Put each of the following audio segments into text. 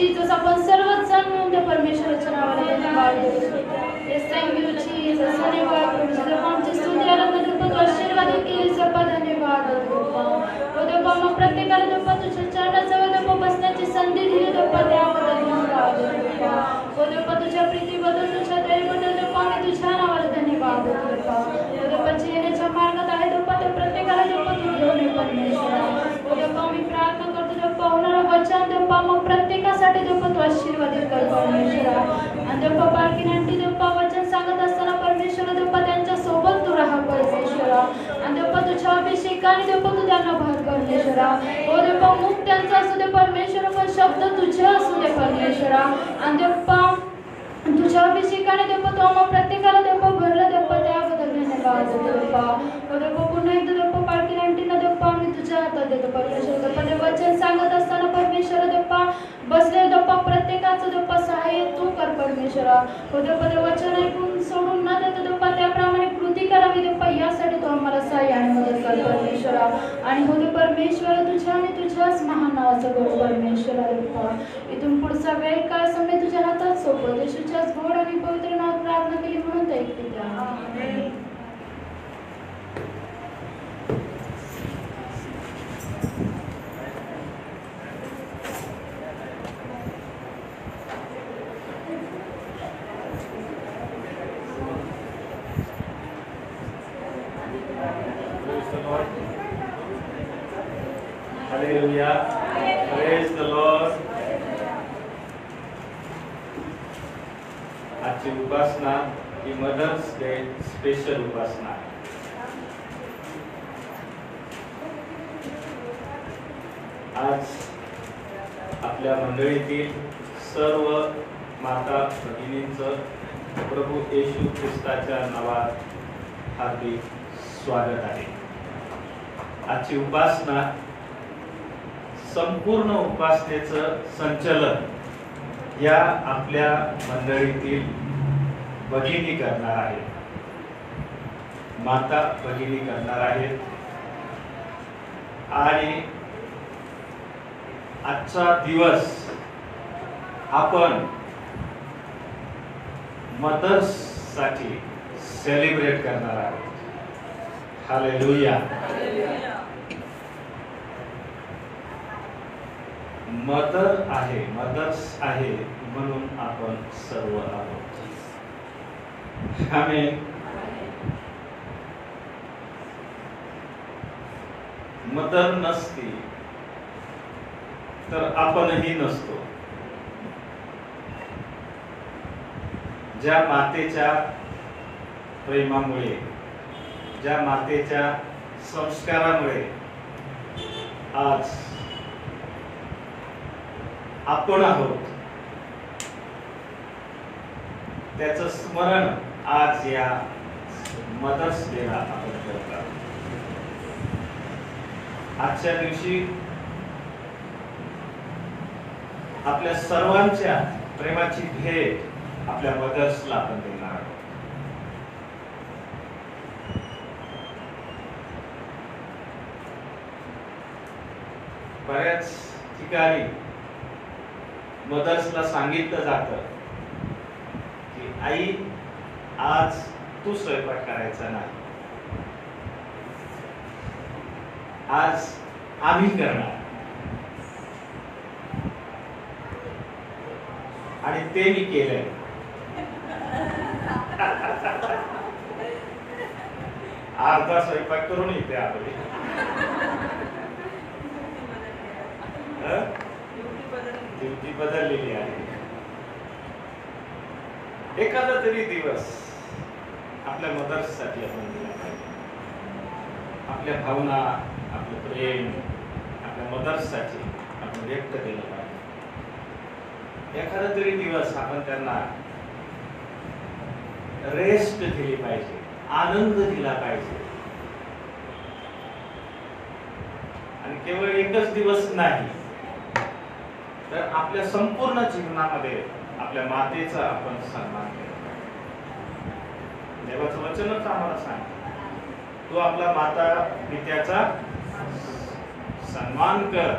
Jesus. आपण सर्वजण मिळून त्या परमेश्वराच्या नावाला धन्यवाद देतो. Yes, thank you Jesus. धन्यवाद प्रभू. जब आमची स्तुती आराधना देतो, तू आशीर्वाद केली सपा धन्यवाद देतो. ओ देवा, मग प्रत्येकाला देवा तुझ्या चरणाजवळ देवा बसण्याची संधी दिली देवा, त्याबद्दल धन्यवाद देतो. ओ देवा, तुझ्या प्रीतीबद्दल, तुझ्या दयेबद्दल देवा आम्ही तुझ्या नावाला धन्यवाद देतो. ओ देवा, येण्याच्या मार्गात आहे देवा, त्या प्रत्येकाला देवा तू घेऊन ये परमेश्वरा. ओ देवा, मी प्रार्थना करतो देवा, होणारं वचन देवा मग प्रत्येकासाठी देवा तू आशीर्वादित कर परमेश्वरा. आणि देवा बाळकीने आणखी देवा वचन सांगत असताना परमेश्वरा देवा त्यांच्या सोबत तू राहा परमेश्वरा. आणि देवा तुझ्या अभिषेकाने देवा तू त्यांना भर परमेश्वरा. ओ देवा, मुख त्यांचा असू दे परमेश्वरा, पण शब्द तुझे असू दे परमेश्वरा. आणि देवा तुझ्या अभिषेकाने देवा तो आम्हा प्रत्येकाला देवा भरलं देवा, त्याबद्दल धन्यवाद देवा. ओ देवा, पुन्हा एकदा देवा बाळकीने आणखीन देवा आम्ही तुझ्या हातात देतो परमेश्वरा. देवा ते वचन सांगत असताना परमेश्वरा देवा बसले देवा प्रत्येकाचं देवा सहाय्य तू कर परमेश्वरा. ओ देवा, ते वचन ऐकून सोडून न देतो देवा त्याप्रमाणे कृती करावी देवा, यासाठी तू आम्हाला सहाय्य आणि मदत कर परमेश्वरा. आणि हो दे परमेश्वरा तुझ्या आणि तुझ्याच महान नावाचं करू परमेश्वरा देवा. इथून पुढचा वेळ काळ समय तुझ्या हातात सोपवतो. येशूच्याच गोड आणि पवित्र नावात प्रार्थना केली म्हणून ते ऐकते. आमेन. Hallelujah. Praise the Lord. आजची उपासना ही मदर्स डे स्पेशल उपासना. आज आपल्या मंडळीतील सर्व माता भगिनींचं प्रभू येशू ख्रिस्ताच्या नावात हार्दिक स्वागत आहे. आजची उपासना संपूर्ण उपासनेचं संचलन या आपल्या मंडळीतील भगिनी करणार आहेत, माता भगिनी करणार आहेत. आणि आजचा दिवस आपण मदर्स साठी सेलिब्रेट करणार आहोत. हालेलुया. मदर आहे, मदर्स आहे म्हणून आपण सर्व आहोत. आमेन. मदर नसती तर आपणही नसतो. ज्या मातेच्या प्रेमामुळे, ज्या मातेच्या संस्कारामुळे आज आपण आहोत, त्याचं स्मरण आज या मदर्स डेला आपण करतात. आजच्या दिवशी आपल्या सर्वांच्या प्रेमाची भेट आपल्या मदर्सला आपण देणार आहोत. बऱ्याच ठिकाणी मदर्सला सांगितलं जातं की आई आज तू स्वयंपाक करायचा नाही, आज आम्ही करणार. आणि ते मी केलंय. अर्धा स्वयंपाक करून इथे आलोय. ड्युटी बदललेली आहे. एखादा तरी दिवस आपल्या मदर्स साठी आपण दिला पाहिजे. आपल्या भावना, आपलं प्रेम आपल्या मदर्स साठी आपण व्यक्त केलं पाहिजे. एखादा तरी दिवस आपण त्यांना रेस्ट दिली पाहिजे, आनंद दिला पाहिजे. आणि केवळ एकच दिवस नाही तर आपल्या संपूर्ण जीवनामध्ये आपल्या मातेचा आपण सन्मान केला पाहिजे. देवाचं वचनच आम्हाला सांग, तू आपला माता पित्याचा सन्मान कर.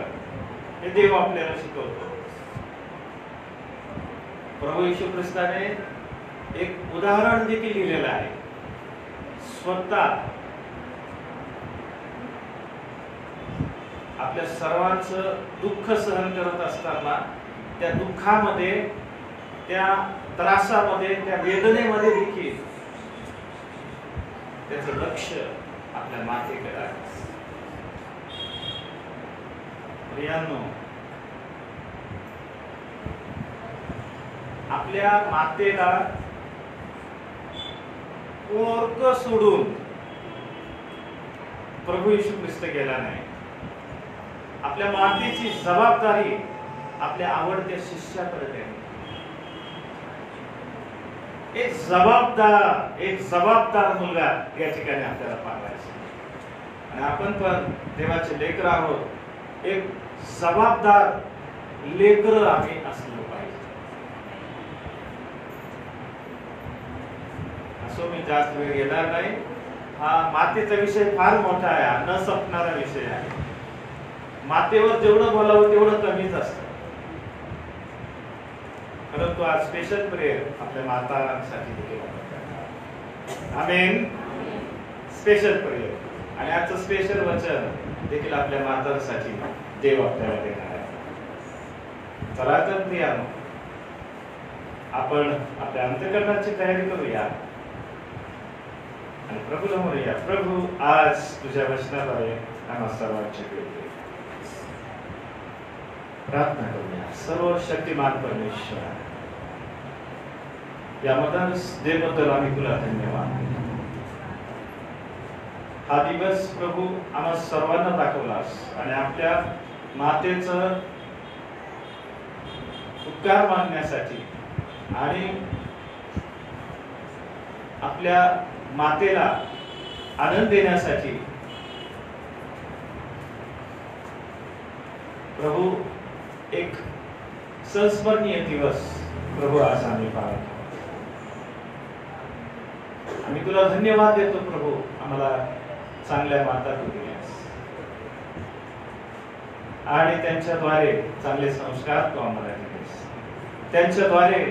हे देव आपल्याला शिकवतो. प्रभू येशू ख्रिस्ताने एक उदाहरण देखील लिहिलेलं आहे. स्वतः आपल्या सर्वांचं दुःख सहन करत असताना त्या दुःखामध्ये, त्या त्रासामध्ये, त्या वेदनेमध्ये देखील त्याचं लक्ष आपल्या मातेकडे आहे. प्रियांनो, आपल्या मातेला पोरकं सोडून प्रभू येशू ख्रिस्त गेला नाही. आपल्या मातेची जबाबदारी आपल्या आवडत्या शिष्याकडे द्यावी. एक जबाबदार मुलगा या ठिकाणी आपल्याला पाहायचा. आणि आपण पण देवाचे लेकर आहोत. एक जबाबदार लेकर आम्ही असलो पाहिजे. असो मी जास्त वेळ घेणार नाही. हा मातेचा विषय फार मोठा आहे, हा न संपणारा विषय आहे. मातेवर जेवढं बोलावं तेवढं कमीच असतं. परंतु आज स्पेशल प्रेयर आपल्या मातांसाठी देखील आमेन. स्पेशल प्रेयर आणि आजचं स्पेशल वचन देखील आपल्या मातांसाठी देव आपल्याला देणार आहे. चला तर प्रियानो, आपण आपल्या अंतःकरणाची तयारी करूया आणि प्रभूला म्हणूया, प्रभू आज तुझ्या वचनाद्वारे आम्हा सर्वांची भेट दे. प्रार्थना करूया. सर्व शक्तिमान परमेश्वर, या मदर्स डे बद्दल आम्ही तुला धन्यवाद देतो. हा दिवस प्रभू आम्हा सर्वांना दाखवलास आणि आपल्या मातेचं उपकार मानण्यासाठी आणि आपल्या मातेला आनंद देण्यासाठी प्रभू एक संस्मरणीय दिवस प्रभू आज आम्ही पाहतो. आम्ही तुला धन्यवाद देतो प्रभू, आम्हाला चांगल्या माता तू दिल्यास आणि त्यांच्याद्वारे चांगले संस्कार तू आम्हाला दिलेस. त्यांच्याद्वारे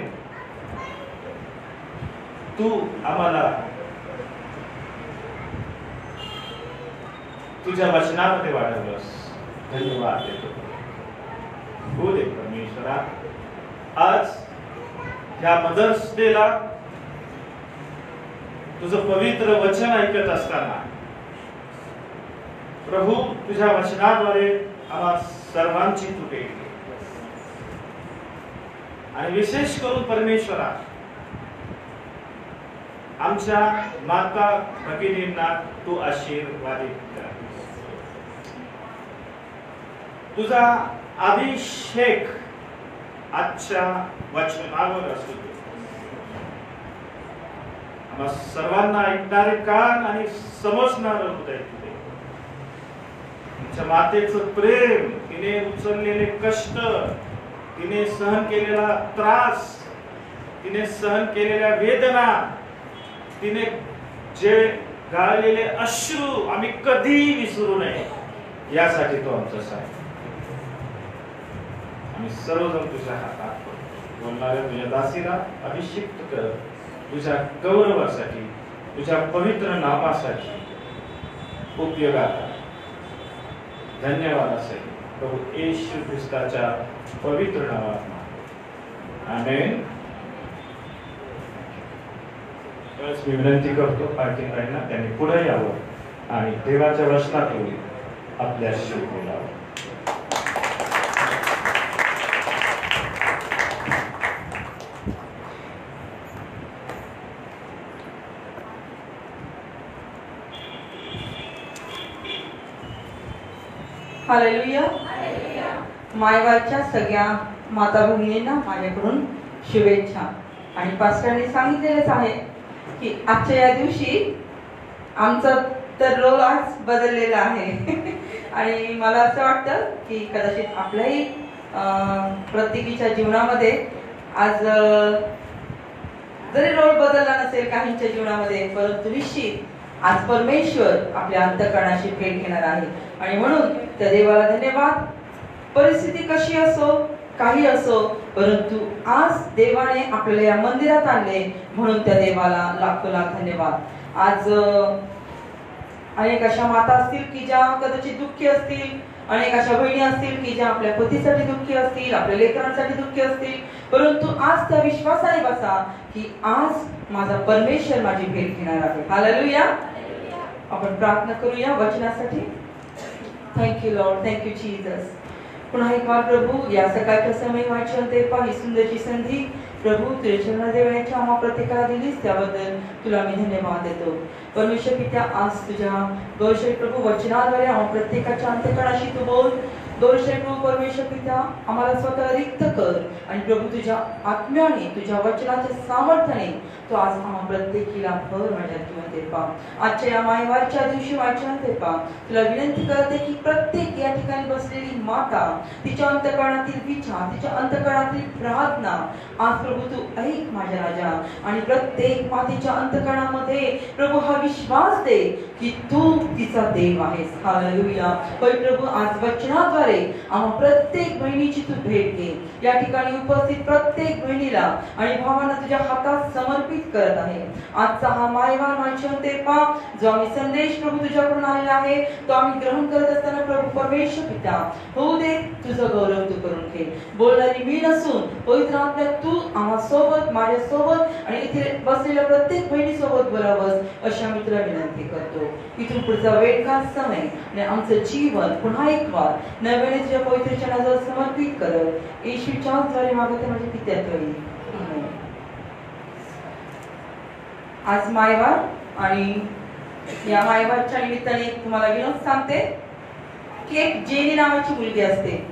तू आम्हाला तुझ्या वचनामध्ये वाढवलंस. धन्यवाद देतो. हो दे परमेश्वरा, आज ह्या मदर्स डेला तुझं पवित्र वचन ऐकत असताना प्रभू तुझ्या वचनाद्वारे आम्हा सर्वांची तू भेट घे. आणि विशेष करून परमेश्वरा, आमच्या माता भगिनींना तू आशीर्वादित कर. तुझा अभिषेक आजच्या वचनावर असू दे. आम्हा सर्वांना ऐकणारे कान आणि समजणारं हृदय दे. तुमच्या मातेचं प्रेम, तिने उचललेले कष्ट, तिने सहन केलेला त्रास, तिने सहन केलेल्या वेदना, तिने जे गाळलेले अश्रू आम्ही कधीही विसरू नये, यासाठी तो आमचा साहेब. आम्ही सर्वजण तुझ्या हातात बोलणाऱ्या तुझ्या दासीला अभिषिक्त कर. तुझ्या गौरवासाठी, तुझ्या पवित्र नामासाठी उपयोगात धन्यवाद असेल प्रभू येशू ख्रिस्ताच्या पवित्र नावात. आमेन. मी विनंती करतो पार्टींना त्यांनी पुढे यावं आणि देवाच्या वचनातून आपल्याशी बोलावं. हालेलुया. मायवाच्या सगळ्या माता भगिनींना माझ्याकडून शुभेच्छा. आणि पास्टरने सांगितलेलंच आहे की आजच्या या दिवशी आमचा तर रोल आज बदललेला आहे. आणि मला असं वाटतं की कदाचित आपल्याही प्रत्येकीच्या जीवनामध्ये आज जरी रोल बदलला नसेल काहींच्या जीवनामध्ये, परंतु निश्चित आज परमेश्वर आपल्या अंतःकरणाशी भेट घेणार आहे. आणि म्हणून त्या देवाला धन्यवाद. परिस्थिती कशी असो, काही असो, परंतु आज देवाने आपल्याला या मंदिरात आणले म्हणून त्या देवाला लाखो लाख धन्यवाद. आज अनेक अशा माता असतील की ज्या कदाचित दुःखी असतील, अनेक अशा बहिणी असतील की ज्या आपल्या पतीसाठी दुःखी असतील, आपल्या लेकरांसाठी दुःखी असतील, परंतु आज त्या विश्वासाने बसा की आज माझा परमेश्वर माझी भेट घेणार आहे. हालेलुया. आपण प्रार्थना करूया वचनासाठी. Thank you lord, thank you Jesus. पुन्हा एक बार प्रभू या सकाळच्या समय वाचन ते ही सुंदरची संधी प्रभू तुझ्या चरणात देण्याच्या आम्हा प्रत्येकाला दिलीस त्याबद्दल तुला मी धन्यवाद देतो. परमेश्वर पित्या आज तुझ्या गौरव प्रभू वचनाद्वारे आम्हा प्रत्येकाच्या अंतःकरणाशी तू बोल. गौरव प्रभू परमेश्वर पित्या आम्हाला स्वतःला रिक्त कर आणि प्रभू तुझ्या आत्म्याने तुझ्या वचनाच्या सामर्थ्याने तो आज आम्हा प्रत्येकीला भर माझ्या किंवा पा. आजच्या या मायवारच्या दिवशी वाचन ते पा तुला विनंती करते की प्रत्येक या ठिकाणी बसलेली माता तिच्या अंतःकरणातील विचार, तिच्या अंतःकरणातील प्रार्थना आज प्रभू तू ऐक माझ्या राजा. आणि प्रत्येक मातेच्या अंतःकरणामध्ये प्रभू हा विश्वास दे की तू तिचा देव आहेस. हालेलुया. होय प्रभू आज वचनाद्वारे आम्हा प्रत्येक बहिणीची तू भेट घे. या ठिकाणी उपस्थित प्रत्येक बहिणीला आणि भावांना तुझ्या हातात समर्पित करत आहे. आजचा हा मायवार वाचन ते पा जो आम्ही संदेश प्रभू तुझ्याकडून आलेला आहे तो आम्ही ग्रहण करत असताना प्रभू परमेश्वर पिता होऊ दे तुझं गौरव तू करून घे. बोलणारी मी नसून पवित्र आत्मा तू आम्हा सोबत, माझ्या सोबत आणि इथे बसलेल्या प्रत्येक बहिणी सोबत बोलावंस अशा मी तुला विनंती करतो. इथून पुढचा वेळ का समय आणि आमचं जीवन पुन्हा एक वार नव्याने तुझ्या पवित्र चरणाजवळ समर्पित करत येशूच्या द्वारे मागवते माझे पित्याद्वारे. आज मायवार आणि या मायवारच्या निमित्ताने तुम्हाला विनोद सांगते की एक जेनी नावाची मुलगी असते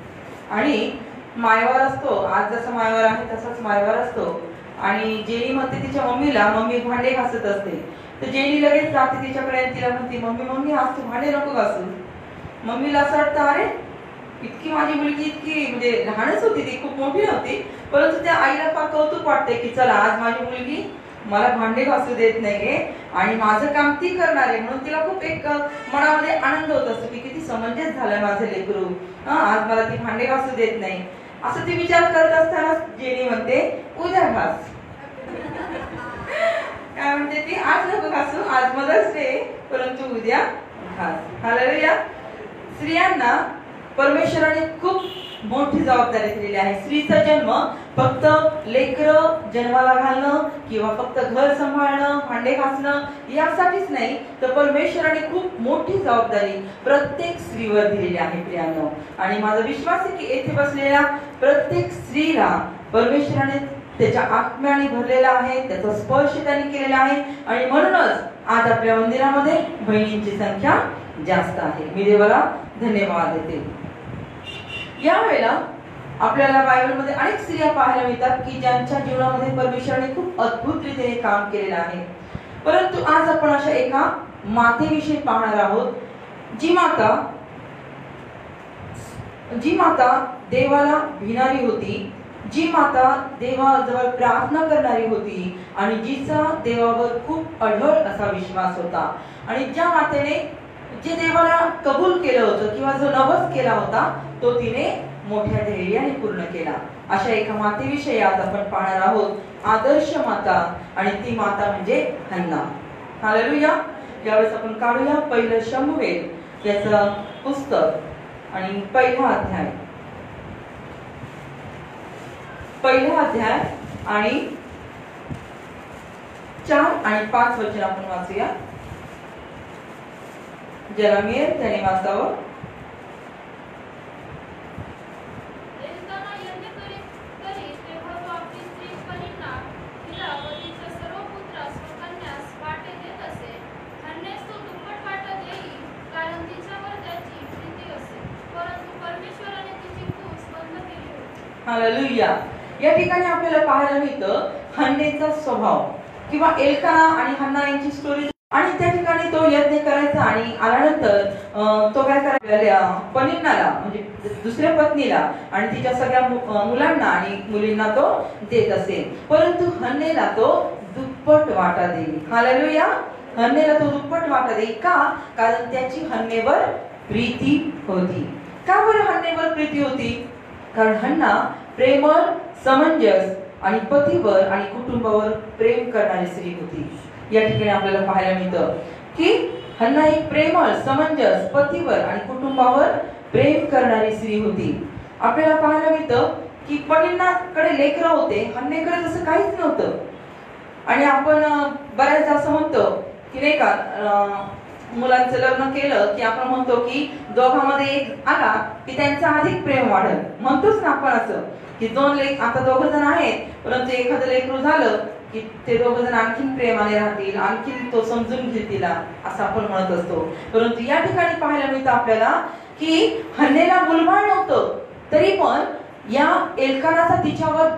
आणि मायवार असतो. आज जसा मायवार आहे तसाच मायवार असतो आणि जेनी म्हणते तिच्या मम्मीला, मम्मी भांडे घासत असते तर जेनी लगेच जाते तिच्याकडे आणि तिला म्हणते मम्मी आज तू भांडे नको घासू. मम्मीला असं वाटतं अरे इतकी माझी मुलगी इतकी म्हणजे लहानच होती, ती खूप मोठी नव्हती, परंतु त्या आईला फार कौतुक वाटते की चला आज माझी मुलगी मला भांडे घासू देत नाहीये आणि माझं काम ती करणार आहे. म्हणून तिला खूप एक मनामध्ये आनंद होत असतो की किती समंजस झालंय माझं लेकरू, आज मला ती भांडे घासू देत नाही. असं ती विचार करत असताना जेनी म्हणते उद्या घास. काय म्हणते ती, आज नको घासू, आज मदर्स डे, परंतु उद्या घास. हालेलुया. स्त्रियांना परमेश्वराने खूप मोठी जबाबदारी दिलेली आहे. स्त्रीचा जन्म फक्त लेकरं जन्माला घालणं किंवा फक्त घर सांभाळणं, भांडे घासणं यासाठीच नाही, तर परमेश्वराने खूप मोठी जबाबदारी प्रत्येक स्त्रीवर दिलेली आहे प्रियांनो. आणि माझा विश्वास आहे की येथे बसलेल्या प्रत्येक स्त्रीला परमेश्वराने त्याच्या आत्म्याने भरलेला आहे, त्याचा स्पर्श त्याने केलेला आहे आणि म्हणूनच आज आपल्या मंदिरामध्ये बहिणींची संख्या जास्त आहे. मी देवाला धन्यवाद देते. यावेळेला आपल्याला बायबलमध्ये अनेक स्त्रिया पाहायला मिळतात की ज्यांच्या जीवनामध्ये परमेश्वराने खूप अद्भुत रीतीने काम केलेलं आहे. परंतु आज आपण अशा एका मातेविषयी पाहणार आहोत जी माता देवाला भिणारी होती, जी माता देवाजवळ प्रार्थना करणारी होती आणि जिचा देवावर खूप अढळ असा विश्वास होता आणि ज्या मातेने जे देवाला कबूल केलं होतं किंवा जो नवस केला होता तो तिने मोठ्या धैर्याने पूर्ण केला. अशा एका मातेविषयी आज आपण पाहणार आहोत, आदर्श माता, आणि ती माता म्हणजे हन्ना. हालेलुया. यावेळेस आपण काढूया पहिलं शमूएल याचं पुस्तक आणि पहिला अध्याय आणि 4 आणि 5 वचन आपण वाचूया. ज्याला मिळेल त्याने वाचावं. हालेलुया. या ठिकाणी आपल्याला पाहायला मिळतं हन्नेचा स्वभाव किंवा एल्काना आणि हन्ना यांची स्टोरी. आणि त्या ठिकाणी तो यज्ञ करायचा आणि आल्यानंतर तो काय करायला पनिन्नाला म्हणजे दुसऱ्या पत्नीला आणि तिच्या सगळ्या मुलांना आणि मुलींना तो देत असे, परंतु हन्नेला तो दुप्पट वाटा देई. हालेलुया. हन्नेला तो दुप्पट वाटा देई का? कारण त्याची हन्नेवर प्रीती होती. का बरं हन्नेवर प्रीती होती? कारण हन्ना प्रेमळ, समंजस आणि पतीवर आणि कुटुंबावर प्रेम करणारी स्त्री होती. या ठिकाणी आपल्याला पाहायला मिळतं की हन्ना एक प्रेमळ, समंजस, पतीवर आणि कुटुंबावर प्रेम करणारी स्त्री होती. आपल्याला पाहायला मिळतं की पनिन्नाकडे लेकरं होते, हन्नेकडे तसं काहीच नव्हतं. आणि आपण बऱ्याचदा असं म्हणतो की नाही का, मुलांचं लग्न केलं की आपण म्हणतो की दोघांमध्ये एक आला की त्यांचं अधिक प्रेम वाढेल. म्हणतोच ना आपण असं की आता दोघ जण आहेत, परंतु एखादं लेकरू झालं की ते दोघ जण आणखीन प्रेमाने राहतील, आणखीन तो समजून घेईल तिला, असं आपण म्हणत असतो. परंतु या ठिकाणी पाहायला मिळतं आपल्याला की हन्नेला मुलबाळ नव्हतं, तरी पण या एल्कानाचा तिच्यावर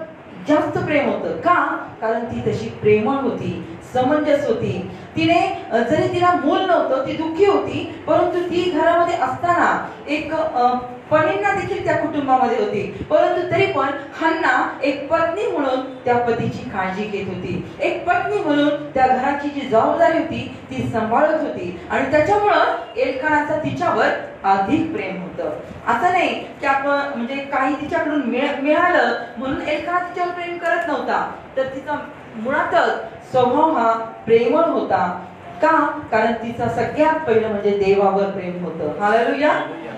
जास्त प्रेम होतं. का? कारण ती तशी प्रेमळ होती, समंजस होती. तिने जरी तिला मूल नव्हतं, ती दुःखी होती, परंतु ती घरामध्ये असताना एक पनिन्ना देखील त्या कुटुंबामध्ये होती. परंतु तरी पण हन्ना एक पत्नी म्हणून त्या पतीची काळजी घेत होती. एक पत्नी म्हणून त्या घराची जी जबाबदारी होती ती सांभाळत होती. आणि त्याच्यामुळं एल्कानाचं तिच्यावर अधिक प्रेम होतं. असं नाही की आपण म्हणजे काही तिच्याकडून मिळालं म्हणून एल्काना तिच्यावर प्रेम करत नव्हता, तर तिचा मुळातच स्वभाव हा प्रेमळ होता. का? कारण तिचा सगळ्यात पहिलं म्हणजे देवावर प्रेम होतं. हालेलुया.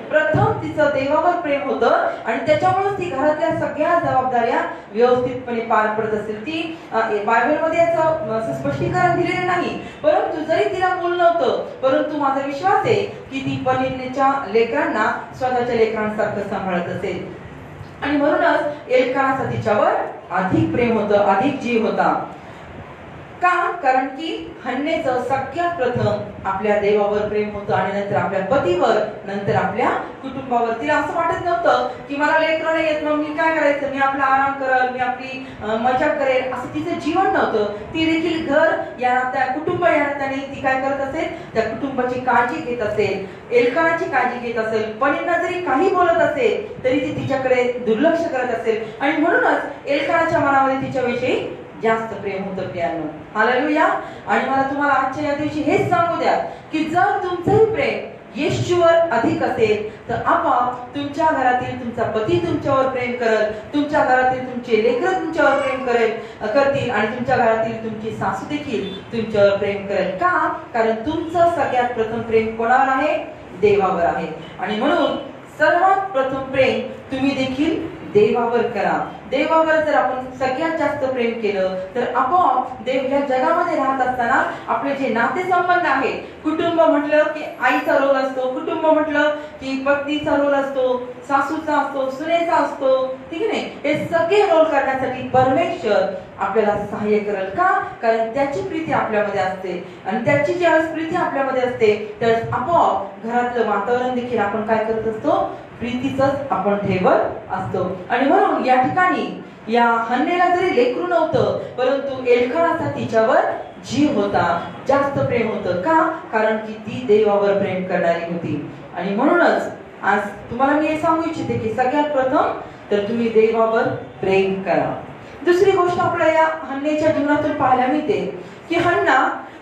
प्रथम तिचं देवावर प्रेम होतं आणि त्याच्यामुळे ती घरातल्या सगळ्या जबाबदाऱ्या व्यवस्थितपणे पार पडत असेल. ती बायबलमध्ये याचं स्पष्टीकरण दिलेलं नाही, परंतु जरी तिला मूल नव्हतं, परंतु माझा विश्वास आहे की ती पनिन्नेच्या लेकरांना स्वतःच्या लेकरांसारखं सांभाळत असेल. आणि म्हणूनच एल्कानाचा तिच्यावर अधिक प्रेम होतं, अधिक जीव होता. का? कारण की हन्नेचं सगळ्यात प्रथम आपल्या देवावर प्रेम होतं आणि नंतर आपल्या पतीवर, नंतर आपल्या कुटुंबावर. तिला असं वाटत नव्हतं की मला लेकरं नाही येत, मग मी काय करायचं, मी आपला आराम करेल, मी आपली मजा करेल, असं तिचं जीवन नव्हतं. ती देखील घर या नात्या, कुटुंब या नात्याने ती काय करत असेल, त्या कुटुंबाची काळजी घेत असेल, एल्कानाची काळजी घेत असेल. पनिन्ना जरी काही बोलत असेल तरी ती तिच्याकडे दुर्लक्ष करत असेल आणि म्हणूनच एल्कानाच्या मनामध्ये तिच्याविषयी जास्त प्रेम होतं प्रियांनो. हालेलुया. आणि मला तुम्हाला आजच्या या दिवशी हेच सांगू द्या की जर तुमचंही प्रेम येशूवर अधिक असेल तर आपोआप तुमच्या घरातील तुमचा पती तुमच्यावर प्रेम करेल, तुमच्या घरातील तुमचे लेकरं तुमच्यावर प्रेम करतील आणि तुमच्या घरातील तुमची सासू देखील तुमच्यावर प्रेम करेल. का? कारण तुमचं सगळ्यात प्रथम प्रेम कोणावर आहे? देवावर आहे. आणि म्हणून सर्वात प्रथम प्रेम तुम्ही देखील देवावर करा. देवावर जर आपण सगळ्यात जास्त प्रेम केलं तर आपोआप देव या जगामध्ये राहत असताना आपले जे नातेसंबंध आहे, कुटुंब म्हटलं की आईचा रोल असतो, कुटुंब म्हटलं की पत्नीचा रोल असतो, सासूचा असतो, सुनेचा असतो, ठीक आहे नाही, हे सगळे रोल करण्यासाठी परमेश्वर आपल्याला सहाय्य करेल. का? कारण त्याची प्रीती आपल्यामध्ये असते आणि त्याची ज्यावेळेस प्रीती आपल्यामध्ये असते त्यावेळेस आपोआप घरातलं वातावरण देखील आपण काय करत असतो, प्रीतीचंच आपण ठेवत असतो. आणि म्हणून या ठिकाणी या हन्नेला जरी लेकरू नव्हतं, परंतु एल्कानाचा तिच्यावर जीव होता, जास्त प्रेम होतं. का? कारण की ती देवावर प्रेम करणारी होती. आणि म्हणूनच आज तुम्हाला मी हे सांगू इच्छिते की सगळ्यात प्रथम तर तुम्ही देवावर प्रेम करा. दुसरी गोष्ट आपल्याला या हन्नेच्या जीवनातून पाहायला मिळते की हन्ना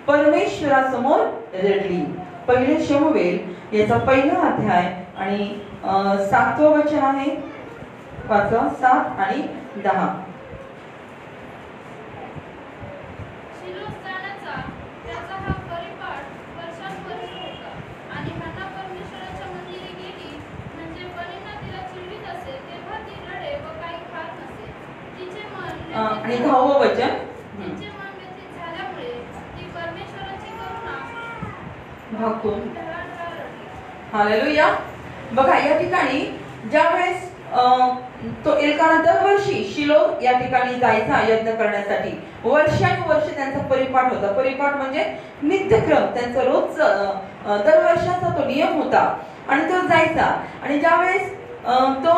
परमेश्वरासमोर रडली. पहिले शमूएल याचा पहिला अध्याय आणि 7वं वचन आहे, 5, 7 आणि 10. आणि 10वं वचन, हालेलुया. बघा या ठिकाणी ज्यावेळेस तो एल्काना दरवर्षी शिलो या ठिकाणी जायचा यज्ञ करण्यासाठी, वर्षानुवर्ष त्यांचा परिपाठ होता. परिपाठ म्हणजे नित्यक्रम, त्यांचा रोज दरवर्षाचा तो नियम होता आणि तो जायचा. आणि ज्यावेळेस तो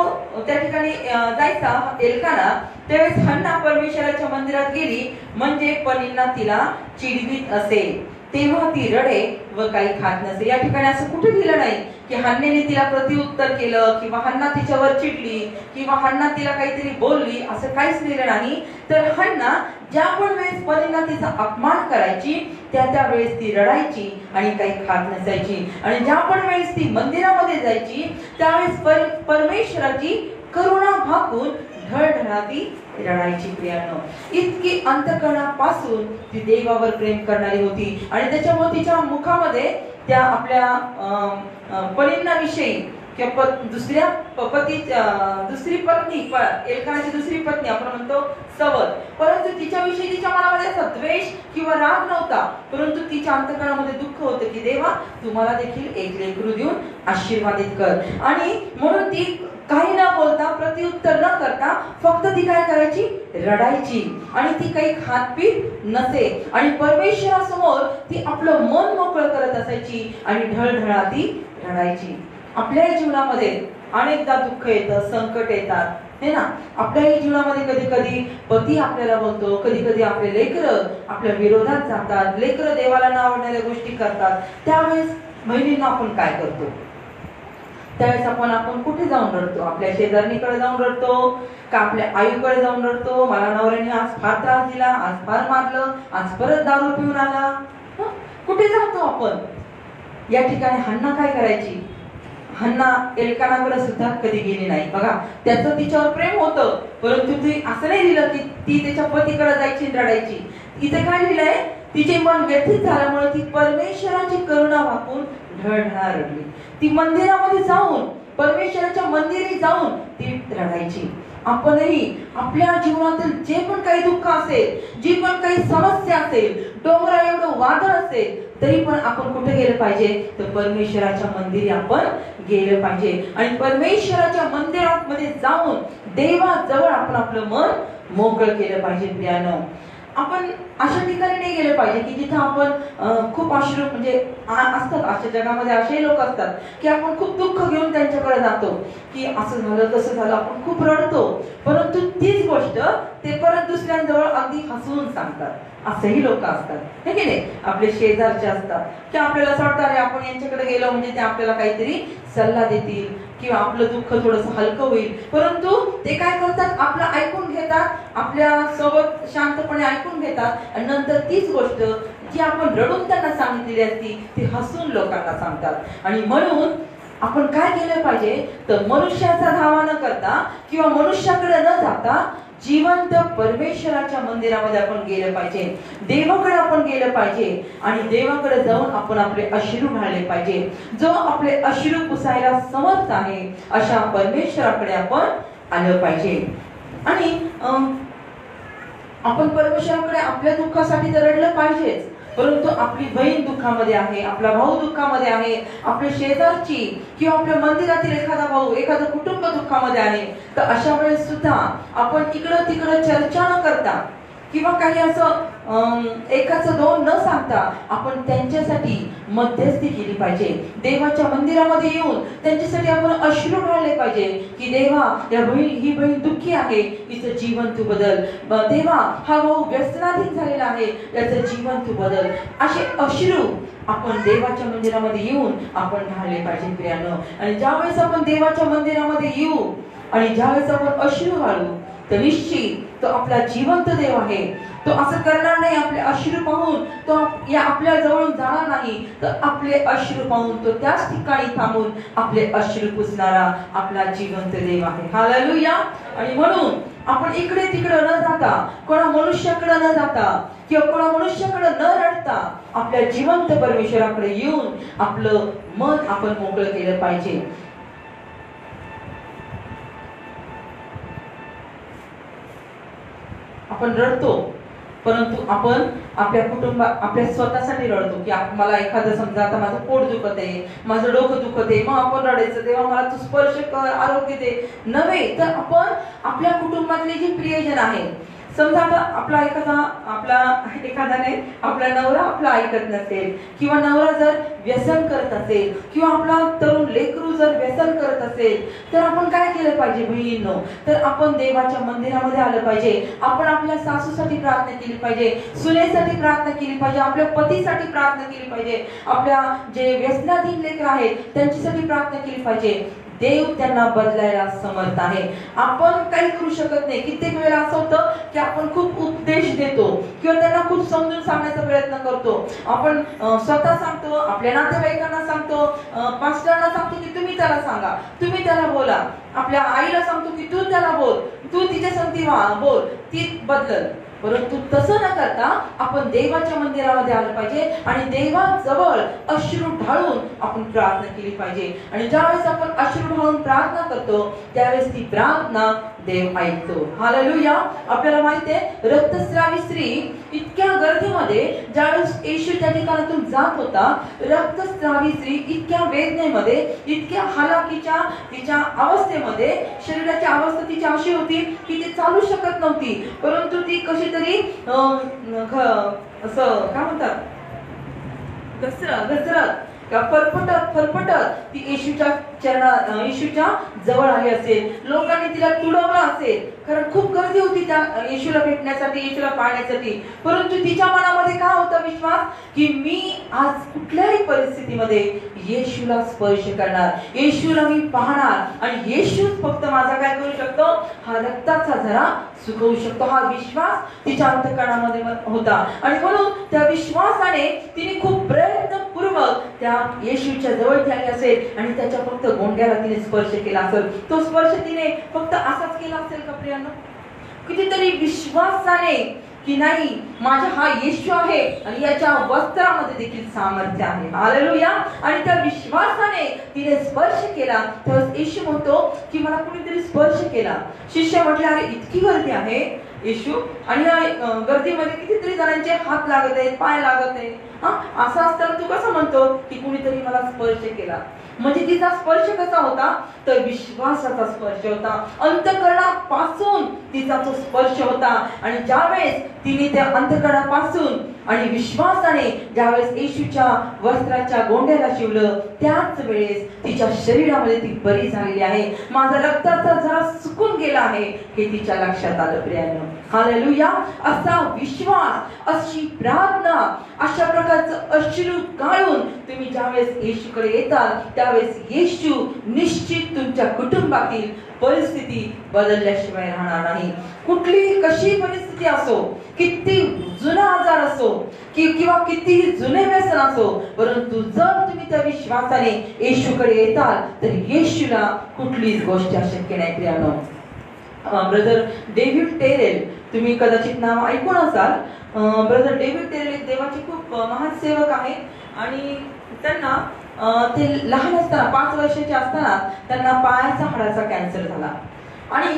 त्या ठिकाणी जायचा एल्काना, त्यावेळेस हन्ना परमेश्वराच्या मंदिरात गेली म्हणजे पनिन्ना तिला चिडवीत असेल तेव्हा ती रडे व काही खात नसे. या ठिकाणी असं कुठे लिहिलं नाही की हन्नेने तिला प्रत्युत्तर केलं किंवा हन्ना तिच्यावर चिडली किंवा हन्ना तिला काहीतरी बोलली, असं काहीच लिहिलं नाही. तर हन्ना ज्या पण वेळेस पनिन्ना तिचा अपमान करायची त्या वेळेस ती रडायची आणि काही खात नसायची. आणि ज्या पण वेळेस ती मंदिरामध्ये जायची त्यावेळेस परमेश्वराची करुणा भागून ढळढळाती रडायची. प्रियांनो, इतकी अंतःकरणापासून ती देवावर प्रेम करणारी होती आणि त्याच्यामुळे तिच्या मुखामध्ये त्या आपल्या परींनाविषयी किंवा दुसरी पत्नी, एल्कानाची दुसरी पत्नी आपण म्हणतो सवत, परंतु तिच्याविषयी तिच्या मनामध्ये असा द्वेष किंवा राग नव्हता, परंतु तिच्या अंतःकरणामध्ये दुःख होतं की देवा तुम्हाला देखील एक लेकरू देऊन आशीर्वादित कर. आणि म्हणून ती काही न बोलता, प्रत्युत्तर न करता फक्त ती काय करायची, रडायची. आणि ती काही खात पीत नसे आणि परमेश्वरासमोर ती आपलं मन मोकळं करत असायची आणि ढळढळाती रडायची. आपल्याही जीवनामध्ये अनेकदा दुःख येतं, संकट येतात, हे ना. आपल्याही जीवनामध्ये कधी कधी पती आपल्याला बोलतो, कधी कधी आपले लेकरं आपल्या विरोधात जातात, लेकरं देवाला न आवडणाऱ्या गोष्टी करतात. त्यावेळेस बहिणींना आपण काय करतो? त्यावेळेस आपण कुठे जाऊन रडतो? आपल्या शेजारणीकडे जाऊन रडतो का आपल्या आईकडे जाऊन रडतो? मला नवऱ्याने आज फार त्रास दिला, आज फार मारलं, आज परत दारू पिऊन आला. कुठे जातो आपण? या ठिकाणी हन्ना काय करायची? हन्ना एल्कानाकडे सुद्धा कधी गेली नाही. बघा, त्याचं तिच्यावर प्रेम होतं, परंतु ती असं नाही लिहिलं की ती त्याच्या पतीकडे जायची रडायची. इथे काय लिहिलंय? तिचे मन व्यथित झाल्यामुळे ती परमेश्वराची करुणा वाकून ढळढळा रडली. ती मंदिरामध्ये जाऊन, परमेश्वराच्या मंदिरी जाऊन ती रडायची. आपणही आपल्या जीवनातील जे पण काही दुःख असेल, जी पण काही समस्या असेल, डोंगरा एवढं वादळ असेल, तरी पण आपण कुठे गेलं पाहिजे? तर परमेश्वराच्या मंदिरी आपण गेलं पाहिजे. आणि परमेश्वराच्या मंदिरामध्ये जाऊन देवाजवळ आपण आपलं मन मोकळं केलं पाहिजे. प्रियानो, आपण अशा ठिकाणी नाही गेले पाहिजे की जिथं आपण खूप अश्रू म्हणजे असतात. अशा जगामध्ये असे लोक असतात की आपण खूप दुःख घेऊन त्यांच्याकडे जातो की असं झालं तसं झालं, आपण खूप रडतो, परंतु तीच गोष्ट ते परत दुसऱ्यांजवळ अगदी हसवून सांगतात. असेही लोक असतात, हे की नाही? आपले शेजारचे असतात की आपल्याला असं वाटतं अरे आपण यांच्याकडे गेलो म्हणजे ते आपल्याला काहीतरी सल्ला देतील किंवा आपलं दुःख थोडंसं हलकं होईल, परंतु ते काय करतात? आपलं ऐकून घेतात, आपल्या सोबत शांतपणे ऐकून घेतात आणि नंतर तीच गोष्ट जी आपण रडून त्यांना सांगितलेली असती ती हसून लोकांना सांगतात. आणि म्हणून आपण काय केलं पाहिजे? तर मनुष्याचा धावा न करता किंवा मनुष्याकडे न जाता जिवंत परमेश्वराच्या मंदिरामध्ये आपण गेलं पाहिजे, देवाकडे आपण गेलं पाहिजे आणि देवाकडे जाऊन आपण आपले अश्रू ढाळले पाहिजे. जो आपले अश्रू पुसायला समर्थ आहे अशा परमेश्वराकडे आपण आलं पाहिजे. आणि आपण परमेश्वराकडे आपल्या दुःखासाठी तर रडलं पाहिजेच, परंतु आपली बहीण दुःखामध्ये आहे, आपला भाऊ दुःखामध्ये आहे, आपल्या शेजारची किंवा आपल्या मंदिरातील एखादा भाऊ, एखादं कुटुंब दुःखामध्ये आहे, तर अशा वेळेस सुद्धा आपण इकडं तिकडं चर्चा न करता किंवा काही असं एकाचं दोन न सांगता आपण त्यांच्यासाठी मध्यस्थी केली पाहिजे. देवाच्या मंदिरामध्ये येऊन त्यांच्यासाठी आपण अश्रू ढाळले पाहिजे की देवा ही बहीण दुःखी आहे, हिचं जीवन तू बदल. देवा हा भाऊ व्यसनाधीन झालेला आहे, याचं जीवन तू बदल. असे अश्रू आपण देवाच्या मंदिरामध्ये येऊन आपण ढाळले पाहिजे. प्रियानो, आणि ज्यावेळेस आपण देवाच्या मंदिरामध्ये येऊ आणि ज्यावेळेस आपण अश्रू घालू तर निश्चित तो आपला जिवंत देव आहे. तो असं करणार नाही, आपले अश्रू पाहून तो आपल्या जवळून जाणार नाही, तर आपले अश्रू पाहून तो त्याच ठिकाणी थांबून आपले अश्रू पुसणारा आपला जिवंत देव आहे. हालेलुया. आणि म्हणून आपण इकडे तिकडे न जाता, कोणा मनुष्याकडे न जाता किंवा कोणा मनुष्याकडे न रडता आपल्या जिवंत परमेश्वराकडे येऊन आपलं मन आपण मोकळं केलं पाहिजे. आपण रडतो, परंतु आपण आपल्या आपल्या स्वतःसाठी रडतो की मला एखादं समजा आता माझं पोट दुखत आहे, माझं डोकं दुखत आहे, मग आपण रडायचं तेव्हा मला तू स्पर्श कर, आरोग्य दे. नव्हे तर आपण आपल्या कुटुंबातले जे प्रियजन आहे, समजा आता आपला एखाद्याने आपला नवरा आपला ऐकत नसेल किंवा नवरा जर व्यसन करत असेल किंवा आपला तरुण लेकरू जर व्यसन करत असेल, तर आपण काय केलं पाहिजे बहिणींनो? तर आपण देवाच्या मंदिरामध्ये आलं पाहिजे. आपण आपल्या सासूसाठी प्रार्थना केली पाहिजे, सुनेसाठी प्रार्थना केली पाहिजे, आपल्या पतीसाठी प्रार्थना केली पाहिजे, आपल्या जे व्यसनाधीन लेकर आहेत त्यांच्यासाठी प्रार्थना केली पाहिजे. देव त्यांना बदलायला समर्थ आहे. आपण काही करू शकत नाही. कित्येक वेळा असं होतं की आपण खूप उपदेश देतो किंवा त्यांना खूप समजून सांगण्याचा प्रयत्न करतो, आपण स्वतः सांगतो, आपल्या नातेवाईकांना सांगतो, पास्टरांना सांगतो की तुम्ही त्याला सांगा, तुम्ही त्याला बोला, आपल्या आईला सांगतो की तू त्याला बोल, तू तिच्या संगती बोल, ती बदलल. परंतु तसं न करता आपण देवाच्या मंदिरामध्ये आलं पाहिजे आणि देवाजवळ अश्रू ढाळून आपण प्रार्थना केली पाहिजे. आणि ज्यावेळेस आपण अश्रू ढाळून प्रार्थना करतो त्यावेळेस ती प्रार्थना देव ऐकतो. हालेलुया. आपल्याला माहिती आहे, रक्तस्रावी स्त्री इतक्या गर्दीमध्ये ज्यावेळेस येशू त्या ठिकाणातून जात होता, रक्तस्रावी स्त्री इतक्या वेदनेमध्ये, इतक्या हालाकीच्या तिच्या अवस्थेमध्ये, शरीराची अवस्था तिची अशी होती की ती चालू शकत नव्हती. परंतु ती कशी तरी असं काय म्हणतात, घसरत फरफटत ती येशूच्या जवळ आली असेल. लोकांनी तिला तुडवलं असेल, कारण खूप गर्दी होती त्या येशूला भेटण्यासाठी, येशूला पाहण्यासाठी. परंतु तिच्या मनामध्ये काय होता विश्वास की मी आज कुठल्याही परिस्थितीमध्ये येशूला स्पर्श करणार, येशूला मी पाहणार आणि येशूच फक्त माझा काय करू शकतो, हा रक्ताचा झरा सुकवू शकतो. हा विश्वास तिच्या अंतःकरणामध्ये होता आणि म्हणून त्या विश्वासाने तिने खूप प्रयत्नपूर्वक त्या येशूच्या जवळ आली असेल आणि त्याच्या फक्त गोंड्याला तिने स्पर्श केला असेल. तो स्पर्श तिने फक्त असाच केला असेल का प्रियांनो? कितीतरी विश्वासाने की नाही, माझा हा येशू आहे आणि याच्या वस्त्रामध्ये देखील सामर्थ्य आहे. हालेलुया. आणि त्या विश्वासाने तिने स्पर्श केला. तेव्हा येशू म्हणतो की मला कुणीतरी स्पर्श केला. शिष्य म्हटले, अरे इतकी गर्दी आहे येशू, आणि गर्दीमध्ये कितीतरी जणांचे हात लागत आहेत, पाय लागत आहेत, असं असताना तू कसं म्हणतो की कुणीतरी मला स्पर्श केला? म्हणजे तिचा स्पर्श कसा होता, तर विश्वासाचा स्पर्श होता, अंतःकरणापासून तिचा तो स्पर्श होता. आणि ज्यावेळेस तिने त्या अंतःकरणापासून आणि विश्वासाने ज्यावेळेस येशूच्या वस्त्राच्या गोंड्याला शिवलं, त्याच वेळेस तिच्या शरीरामध्ये ती बरी झालेली आहे. माझा रक्ताचा झरा सुकून गेला आहे हे तिच्या लक्षात आलं प्रियांनो. हालेलुया. असा विश्वास, अशी प्रार्थना, अशा प्रकारचं अश्रू गाळून तुम्ही ज्यावेळेस येशूकडे येताल त्यावेळेस येशू निश्चित तुमच्या कुटुंबातील परिस्थिती बदलल्याशिवाय राहणार नाही. कुठली कशी परिस्थिती असो, किती जुना आजार असो किंवा किती जुने व्यसन असो, परंतु जर तुम्ही त्या विश्वासाने येशूकडे येताल तर येशूला कुठलीच गोष्ट अशक्य नाही प्रियांनो. ब्रदर डेव्हिड टेरेल, तुम्ही कदाचित नाव ऐकून असाल. ब्रदर डेव्हिड टेरेल एक देवाचे खूप महान सेवक आहेत आणि त्यांना ते लहान असताना 5 वर्षाचे असताना त्यांना पायाचा हाडाचा कॅन्सर झाला. आणि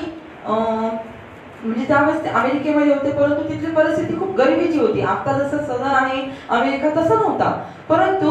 म्हणजे त्यावेळेस ते अमेरिकेमध्ये होते, परंतु तिथली परिस्थिती खूप गरिबीची होती. आता जसं सदन आहे अमेरिका तसा नव्हता. परंतु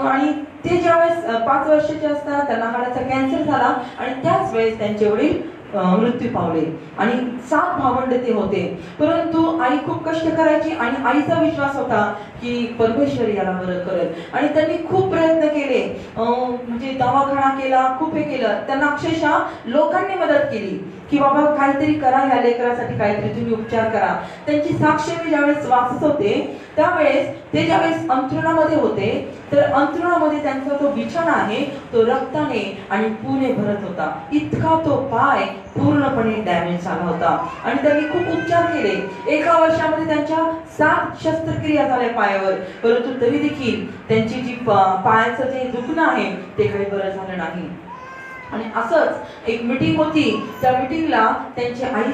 आणि ते ज्यावेळेस 5 वर्षाचे असताना त्यांना हाडाचा कॅन्सर झाला आणि त्याच वेळेस त्यांचे वडील मृत्यू पावले आणि 7 भावंड ते होते. परंतु आई खूप कष्ट करायची आणि आईचा विश्वास होता की परमेश्वर याला बरं करेल. आणि त्यांनी खूप प्रयत्न केले, म्हणजे दवाखाना केला, खूप हे केलं. त्यांना अक्षरशः लोकांनी मदत केली की बाबा काहीतरी करा, ह्या लेकरासाठी काहीतरी तुम्ही उपचार करा. त्यांची साक्ष मी ज्यावेळेस वाचत होते त्यावेळेस ते ज्यावेळेस अंथरुणामध्ये होते तर अंथरुणामध्ये त्यांचा तो बिछाना आहे तो रक्ताने आणि पुणे भरत होता. इतका तो पाय पूर्णपणे डॅमेज झाला होता आणि त्यांनी खूप उपचार केले. 1 वर्षामध्ये त्यांच्या 7 शस्त्रक्रिया झाल्या पायावर, परंतु तरी देखील त्यांची जी पायाचं जे दुखणं आहे ते काही बरं झालं नाही. आणि असंच एक मीटिंग होती, त्या मीटिंगला त्यांची आई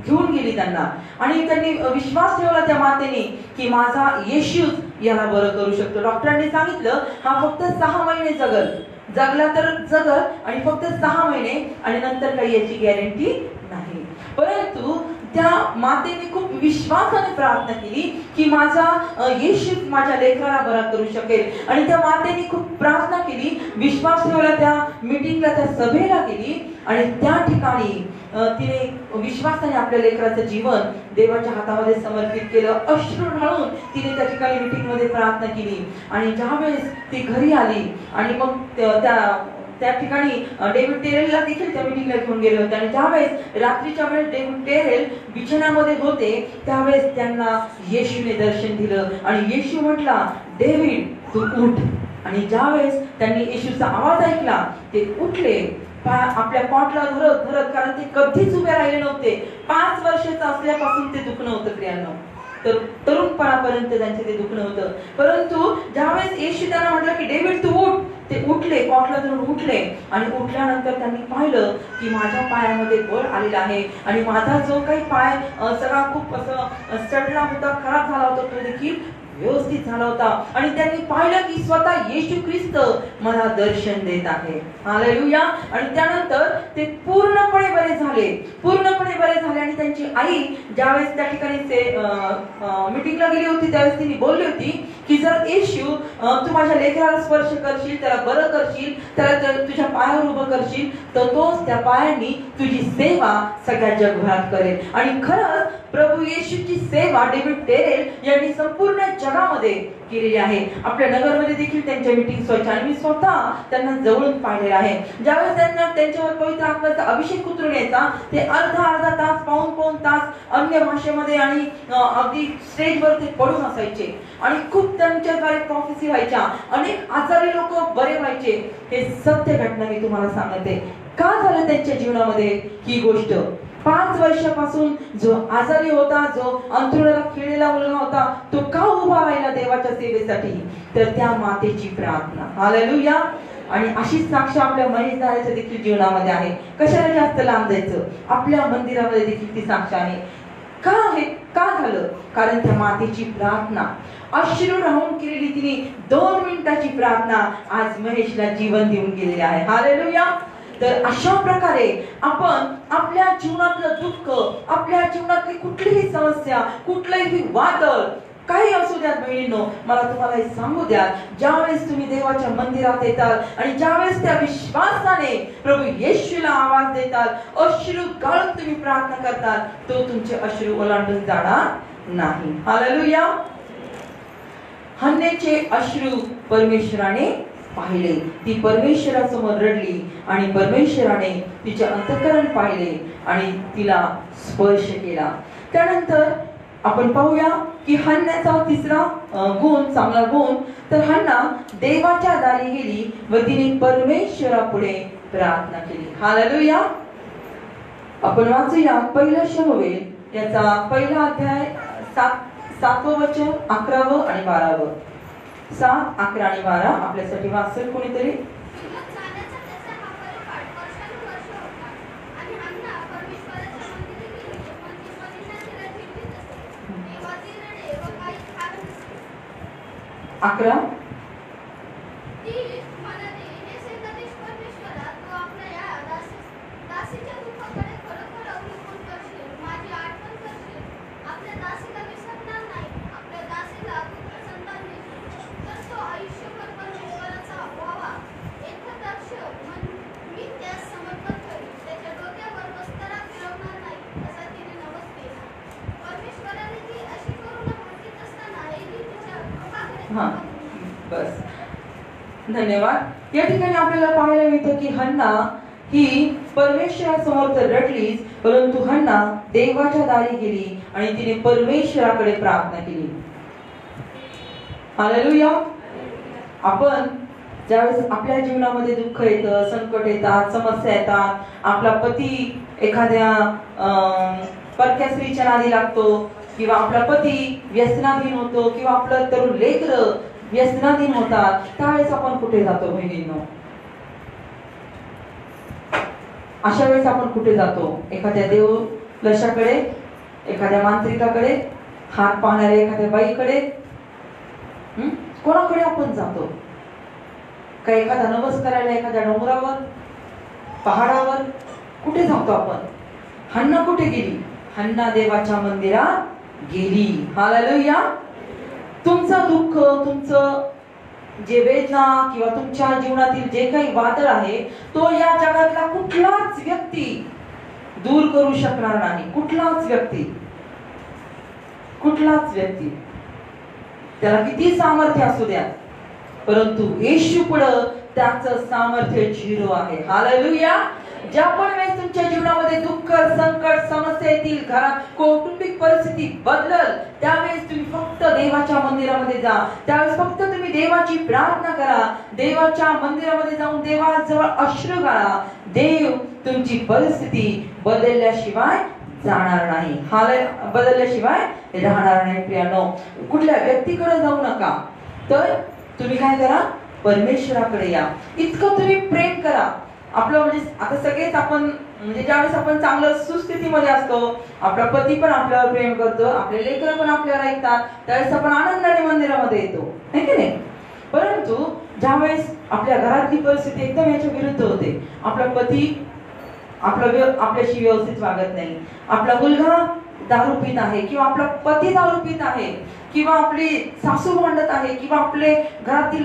घेऊन गेली त्यांना आणि त्यांनी विश्वास ठेवला त्या मातेने की माझा येशूच याला बरं करू शकतो. डॉक्टरांनी सांगितलं हा फक्त 6 महिने जगला तर जगल आणि फक्त 6 महिने आणि नंतर काही याची गॅरंटी नाही. परंतु त्या मातेने खूप विश्वासाने प्रार्थना केली की माझा येशू माझ्या लेकराला बरा करू शकेल. आणि त्या मातेने खूप प्रार्थना केली, विश्वास ठेवला, त्या मीटिंगला, त्या सभेला गेली आणि त्या ठिकाणी तिने विश्वासाने आपल्या लेकराचं जीवन देवाच्या हातामध्ये समर्पित केलं. अश्रू ढाळून तिने त्या ठिकाणी मीटिंग मध्ये प्रार्थना केली. आणि ज्यावेळेस ती घरी आली आणि मग त्या ठिकाणी डेव्हिड टेरेलला देखील त्या मीटिंगला घेऊन गेले होते. आणि ज्यावेळेस रात्रीच्या वेळेस डेव्हिड टेरेल बिछाण्यामध्ये होते त्यावेळेस त्यांना येशूने दर्शन दिलं आणि येशू म्हटला, डेव्हिड तू उठ. आणि ज्यावेळेस त्यांनी येशूचा आवाज ऐकला ते उठले, आपल्या कॉटला धरत, कारण ते कधीच उभे राहिले नव्हते. 5 वर्षाचं असल्यापासून ते दुखणं होतं प्रियांनो. तर तरुणपणापर्यंत त्यांचे ते दुखणं होतं. परंतु ज्यावेळेस येशू त्यांना म्हटलं की डेव्हिड तू उठ, ते उठले, कॉटला धरून उठले आणि उठल्यानंतर त्यांनी पाहिलं की माझ्या पायामध्ये बळ आलेला आहे आणि माझा जो काही पाय सगळा खूप असं सडला होता, खराब झाला होता, तो देखील व्यवस्थित झाला होता. आणि त्यांनी पाहिलं की स्वतः येशू ख्रिस्त मला दर्शन देत आहे. हालेलुया. आणि त्यानंतर ते पूर्णपणे बरे झाले, पूर्णपणे बरे झाले. आणि त्यांची आई ज्यावेळेस त्या ठिकाणी ते मीटिंगला गेली होती त्यावेळेस तिने बोलली होती की जर येशू तू माझ्या लेकराला स्पर्श करशील, त्याला बरं करशील, त्याला तुझ्या पायावर उभं करशील तर तोच त्या पायांनी तुझी सेवा सगळ्या जगभरात करेल. आणि खरंच प्रभू येशूची सेवा डेव्हिड टेरेल यांनी संपूर्ण जगामध्ये केलेली आहे. आपल्या नगरमध्ये देखील त्यांच्या मीटिंग्स व्हायच्या आणि मी स्वतः त्यांना जवळून पाहिलेलं आहे. ज्यावेळेस त्यांना त्यांच्यावर पवित्र आत्म्याचा अभिषेक उतरून यायचा ते अर्धा तास, पाऊण तास अन्य भाषेमध्ये आणि अगदी स्टेजवर ते पडून असायचे आणि खूप त्यांच्याद्वारे प्रॉफेसी व्हायच्या. अनेक आजारी लोक बरे व्हायचे. हे सत्य घटना मी तुम्हाला सांगते. का झालं त्यांच्या जीवनामध्ये ही गोष्ट? 5 वर्षापासून जो आजारी होता, जो अंथरुणाला खिळलेला मुलगा होता, तो का उभा राहिला देवाच्या सेवेसाठी? तर त्या मातेची प्रार्थना. हालेलुया. आणि अशीच साक्ष आपल्या महेश दादाच्या देखील जीवनामध्ये आहे. कशाला जास्त लांब जायचं? आपल्या मंदिरामध्ये देखील ती साक्ष आहे. का आहे? का झालं? कारण त्या मातेची प्रार्थना, अश्रू राहून केलेली तिने 2 मिनिटाची प्रार्थना आज महेशला जीवन देऊन गेलेली आहे. हालेलुया. तर अशा प्रकारे आपण आपल्या जीवनातलं दुःख, आपल्या जीवनातली कुठलीही समस्या, कुठलंही वादळ काही असू द्या बहिणींनो, मला तुम्हाला हे सांगू द्या, ज्यावेळेस तुम्ही देवाच्या मंदिरात येताल आणि ज्यावेळेस त्या विश्वासाने प्रभू येशूला आवाज देताल, अश्रू गाळून तुम्ही प्रार्थना करताल, तो तुमचे अश्रू ओलांडून जाणार नाही. हालेलुया. हन्नेचे अश्रू परमेश्वराने पाहिले. ती परमेश्वरासमोर रडली आणि परमेश्वराने तिचे अंतःकरण पाहिले आणि तिला स्पर्श केला. त्यानंतर आपण पाहूया की हन्नाचा तिसरा गुण, चांगला गुण, तर हन्ना देवाच्या दारी गेली व तिने परमेश्वरापुढे प्रार्थना केली. हालेलुया. आपण वाचूया 1 शमूएल याचा 1 अध्याय 7वं वचन, 11वं आणि 12वं. 7, 11 आणि 12 आपल्यासाठी वाचेल कोणीतरी? अकरा. हा, बस, धन्यवाद. या ठिकाणी आपल्याला पाहायला मिळतं की हन्ना ही परमेश्वरासमोर तर रडलीच, परंतु हन्ना देवाच्या दारी गेली आणि तिने परमेश्वराकडे प्रार्थना केली. हालेलुया. आपण ज्यावेळेस आपल्या जीवनामध्ये दुःख येतं, संकट येतात, समस्या येतात, आपला पती एखाद्या परक्या स्त्रीच्या नादी लागतो किंवा आपला पती व्यसनाधीन होतो किंवा आपलं तरुण लेकरं व्यसनाधीन होतात, त्यावेळेस आपण कुठे जातो बहिणींनो? अशा वेळेस आपण कुठे जातो? एखाद्या देवलशाकडे, एखाद्या मांत्रिकाकडे, हात पाहणाऱ्या एखाद्या बाईकडे, कोणाकडे आपण जातो? काय एखादा नवस करायला एखाद्या डोंगरावर, पहाडावर कुठे जातो आपण? हन्ना कुठे गेली? हन्ना देवाच्या मंदिरात गेली. हालेलुया. तुमचं दुःख, तुमचं जे वेदना किंवा तुमच्या जीवनातील जे काही वादळ आहे, तो या जगातला कुठलाच व्यक्ती दूर करू शकणार नाही. कुठलाच व्यक्ती, कुठलाच व्यक्ती, त्याला किती सामर्थ्य असू द्या, परंतु येशू पुढे त्याचं सामर्थ्य 0 आहे. हालेलुया. ज्या पण वेळेस तुमच्या जीवनामध्ये दुःख, संकट, समस्या येतील, घरात कौटुंबिक परिस्थिती बदलल, त्यावेळेस तुम्ही फक्त देवाच्या मंदिरामध्ये जा. त्यावेळेस फक्त तुम्ही देवाची प्रार्थना करा. देवाच्या मंदिरामध्ये जाऊन देवाजवळ अश्रू गाळा. देव तुमची परिस्थिती बदलल्याशिवाय जाणार नाही, हाल बदलल्याशिवाय राहणार नाही. प्रियानो, कुठल्या व्यक्तीकडे जाऊ नका, तर तुम्ही काय करा, परमेश्वराकडे या. इतकं तुम्ही प्रेम करा. आपलं म्हणजे आता सगळेच आपण म्हणजे ज्यावेळेस आपण चांगलं सुस्थितीमध्ये असतो, आपला पती पण आपल्यावर प्रेम करतो, आपले लेकरं पण आपल्याला ऐकतात, त्यावेळेस आपण आनंदाने मंदिरामध्ये येतो, है की नाही? परंतु ज्यावेळेस आपल्या घरातली परिस्थिती एकदम याच्या विरुद्ध होते, आपला पती आपल्याशी व्यवस्थित वागत नाही, आपला मुलगा दारू पित आहे, किंवा आपला पती दारू पित आहे, किंवा आपली सासू भांडत आहे, किंवा आपले घरातील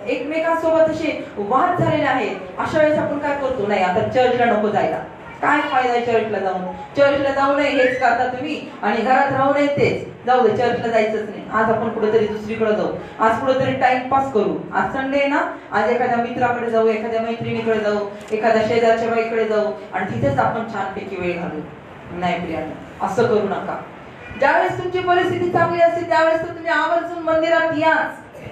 एकमेकांसोबत असे वाद झालेले आहेत, अशा वेळेस आपण काय करतो, नाही आता चर्चला नको जायला, काय फायदा आहे चर्चला जाऊन, चर्चला जाऊ नये हेच करता तुम्ही, आणि घरात राहू नये तेच, जाऊ दे चर्चला जायचंच नाही, आज आपण कुठेतरी दुसरीकडे जाऊ, आज कुठेतरी टाइमपास करू, आज संडे आहे ना, आज एखाद्या मित्राकडे जाऊ, एखाद्या मैत्रिणीकडे जाऊ, एखाद्या शेजारच्या बाईकडे जाऊ, आणि तिथेच आपण छानपैकी वेळ घालू. नाही प्रियानो, असं करू नका. ज्यावेळेस तुमची परिस्थिती चांगली असते त्यावेळेस तर तुम्ही आवर्जून मंदिरात याच,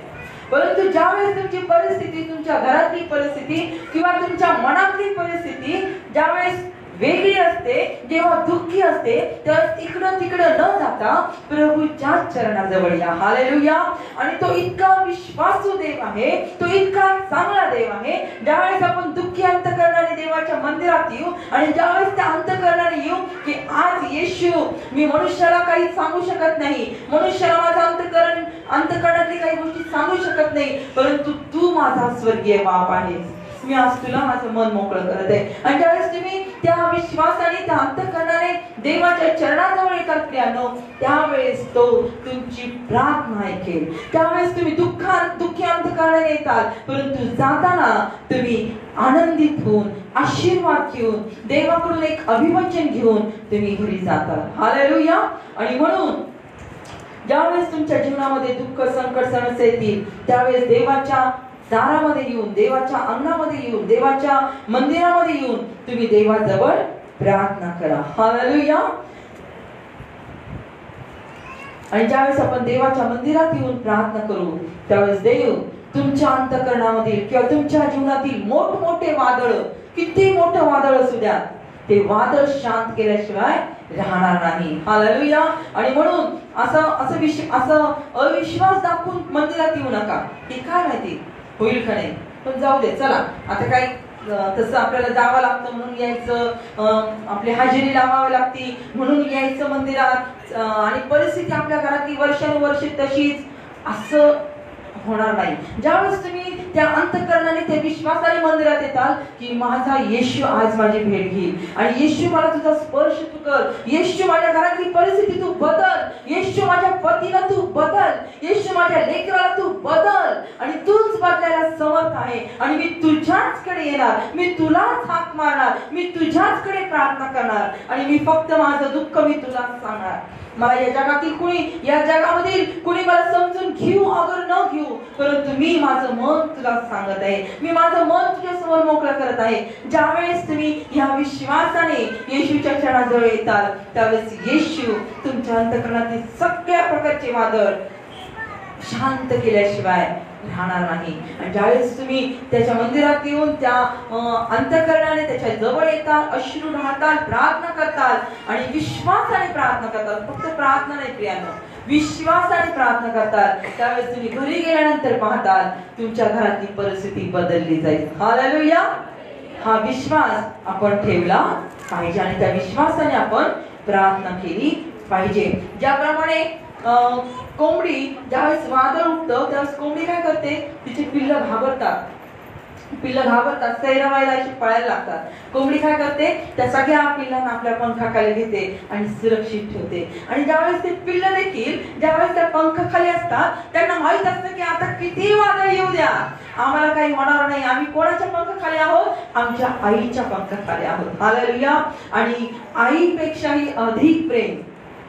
परंतु ज्यावेळेस तुमची परिस्थिती, तुमच्या घरातली परिस्थिती किंवा तुमच्या मनातली परिस्थिती ज्यावेळेस वेगळी असते, जेव्हा दुःखी असते, तर इकडं तिकडं न जाता प्रभूच्या चरणाजवळ या. हालेलुया. आणि तो इतका विश्वासू देव आहे, तो इतका चांगला देव आहे. ज्यावेळेस आपण दुःखी अंतःकरणाने देवाच्या मंदिरात येऊ, आणि ज्यावेळेस त्या अंतःकरणाने येऊ की आज येशू, मी मनुष्याला काही सांगू शकत नाही, मनुष्याला माझा अंतःकरणातली काही गोष्टी सांगू शकत नाही, परंतु तू माझा स्वर्गीय बाप आहेस, मी आज तुला माझं मन मोकळं करत आहे. आणि ज्यावेळेस तुम्ही त्या विश्वासाने, त्या अंतःकरणाने देवाच्या चरणाजवळ येतात प्रियानो, त्यावेळेस तो तुमची प्रार्थना ऐकेल. त्यावेळेस तुम्ही दुःखी अंतःकरणाने येतात, परंतु जाताना तुम्ही आनंदित होऊन, आशीर्वाद घेऊन, देवाकडून एक अभिवचन घेऊन तुम्ही घरी जातात. हालेलुया. आणि म्हणून ज्यावेळेस तुमच्या जीवनामध्ये दुःख, संकट, समस्या येतील, त्यावेळेस देवाच्या दारामध्ये येऊन, देवाच्या अंगणामध्ये येऊन, देवाच्या मंदिरामध्ये येऊन तुम्ही देवाजवळ प्रार्थना करा. हालेलुया. आणि ज्यावेळेस आपण देवाच्या मंदिरात येऊन प्रार्थना करू, त्यावेळेस देव तुमच्या अंतःकरणामधील किंवा तुमच्या जीवनातील मोठमोठे वादळ, किती मोठं वादळ असू द्या, ते वादळ शांत केल्याशिवाय राहणार नाही. हालेलुया. आणि म्हणून असं अविश्वास दाखवून मंदिरात येऊ नका, हे काय माहिती होईल का नाही, पण जाऊ दे, चला आता काय तसं आपल्याला जावं लागतं म्हणून यायचं, आपली हजेरी लावावी लागते म्हणून यायचं मंदिरात, आणि परिस्थिती आपल्या घरातली वर्षानुवर्षे तशीच, असं होणार नाही. ज्यावेळेस तुम्ही त्या अंतःकरणाने, त्या विश्वासाने मंदिरात येताल की माझा येशू आज माझी भेट घेईल, आणि येशू मला तुझा स्पर्श तू कर, येशू माझ्या घरातली परिस्थिती तू बदल, येशू माझ्या पतीला तू बदल, येशू माझ्या लेकराला तू बदल, आणि तूच बदलायला समर्थ आहे, आणि मी तुझ्याचकडे येणार, मी तुलाच हाक मारणार, मी तुझ्याचकडे प्रार्थना करणार, आणि मी फक्त माझं दुःख मी तुला सांगणार. मला या जगातील कुणी, या जगामधील कुणी मला समजून घेऊ अगर न घेऊ, परंतु मी माझं मन तुला सांगत आहे, मी माझं मन तुझ्या समोर मोकळं करत आहे. ज्यावेळेस तुम्ही या विश्वासाने येशूच्या चरणाजवळ येताल, त्यावेळेस येशू तुमच्या अंतःकरणातील सगळ्या प्रकारचे वादळ शांत केल्याशिवाय राहणार नाही. आणि ज्यावेळेस तुम्ही त्याच्या मंदिरात येऊन त्या अंतःकरणाने त्याच्या जवळ येतात, अश्रू राहतात, प्रार्थना करतात आणि विश्वासाने प्रार्थना करतात, फक्त प्रार्थना नाही प्रियानो, विश्वासाने प्रार्थना करतात, त्यावेळेस तुम्ही घरी गेल्यानंतर पाहताल तुमच्या घरातली परिस्थिती बदलली जाईल. हालेलुया. हा विश्वास आपण ठेवला पाहिजे आणि त्या विश्वासाने आपण प्रार्थना केली पाहिजे. ज्याप्रमाणे कोंबडी ज्यावेळेस वादळ उठतं त्यावेळेस कोंबडी काय करते, तिचे पिल्लं घाबरतात, सैरवायला अशी पळायला लागतात. कोंबडी काय करते, त्या सगळ्या पिल्लांना आपल्या पंखाखाली घेते आणि सुरक्षित ठेवते. आणि ज्यावेळेस ते पिल्लं देखील ज्यावेळेस त्या पंखाखाली असतात, त्यांना माहित असतं की आता किती वादळ येऊ द्या, आम्हाला काही होणार नाही, आम्ही कोणाच्या पंखाखाली आहोत, आमच्या आईच्या पंखाखाली आहोत. हालेलुया. आणि आईपेक्षाही अधिक प्रेम,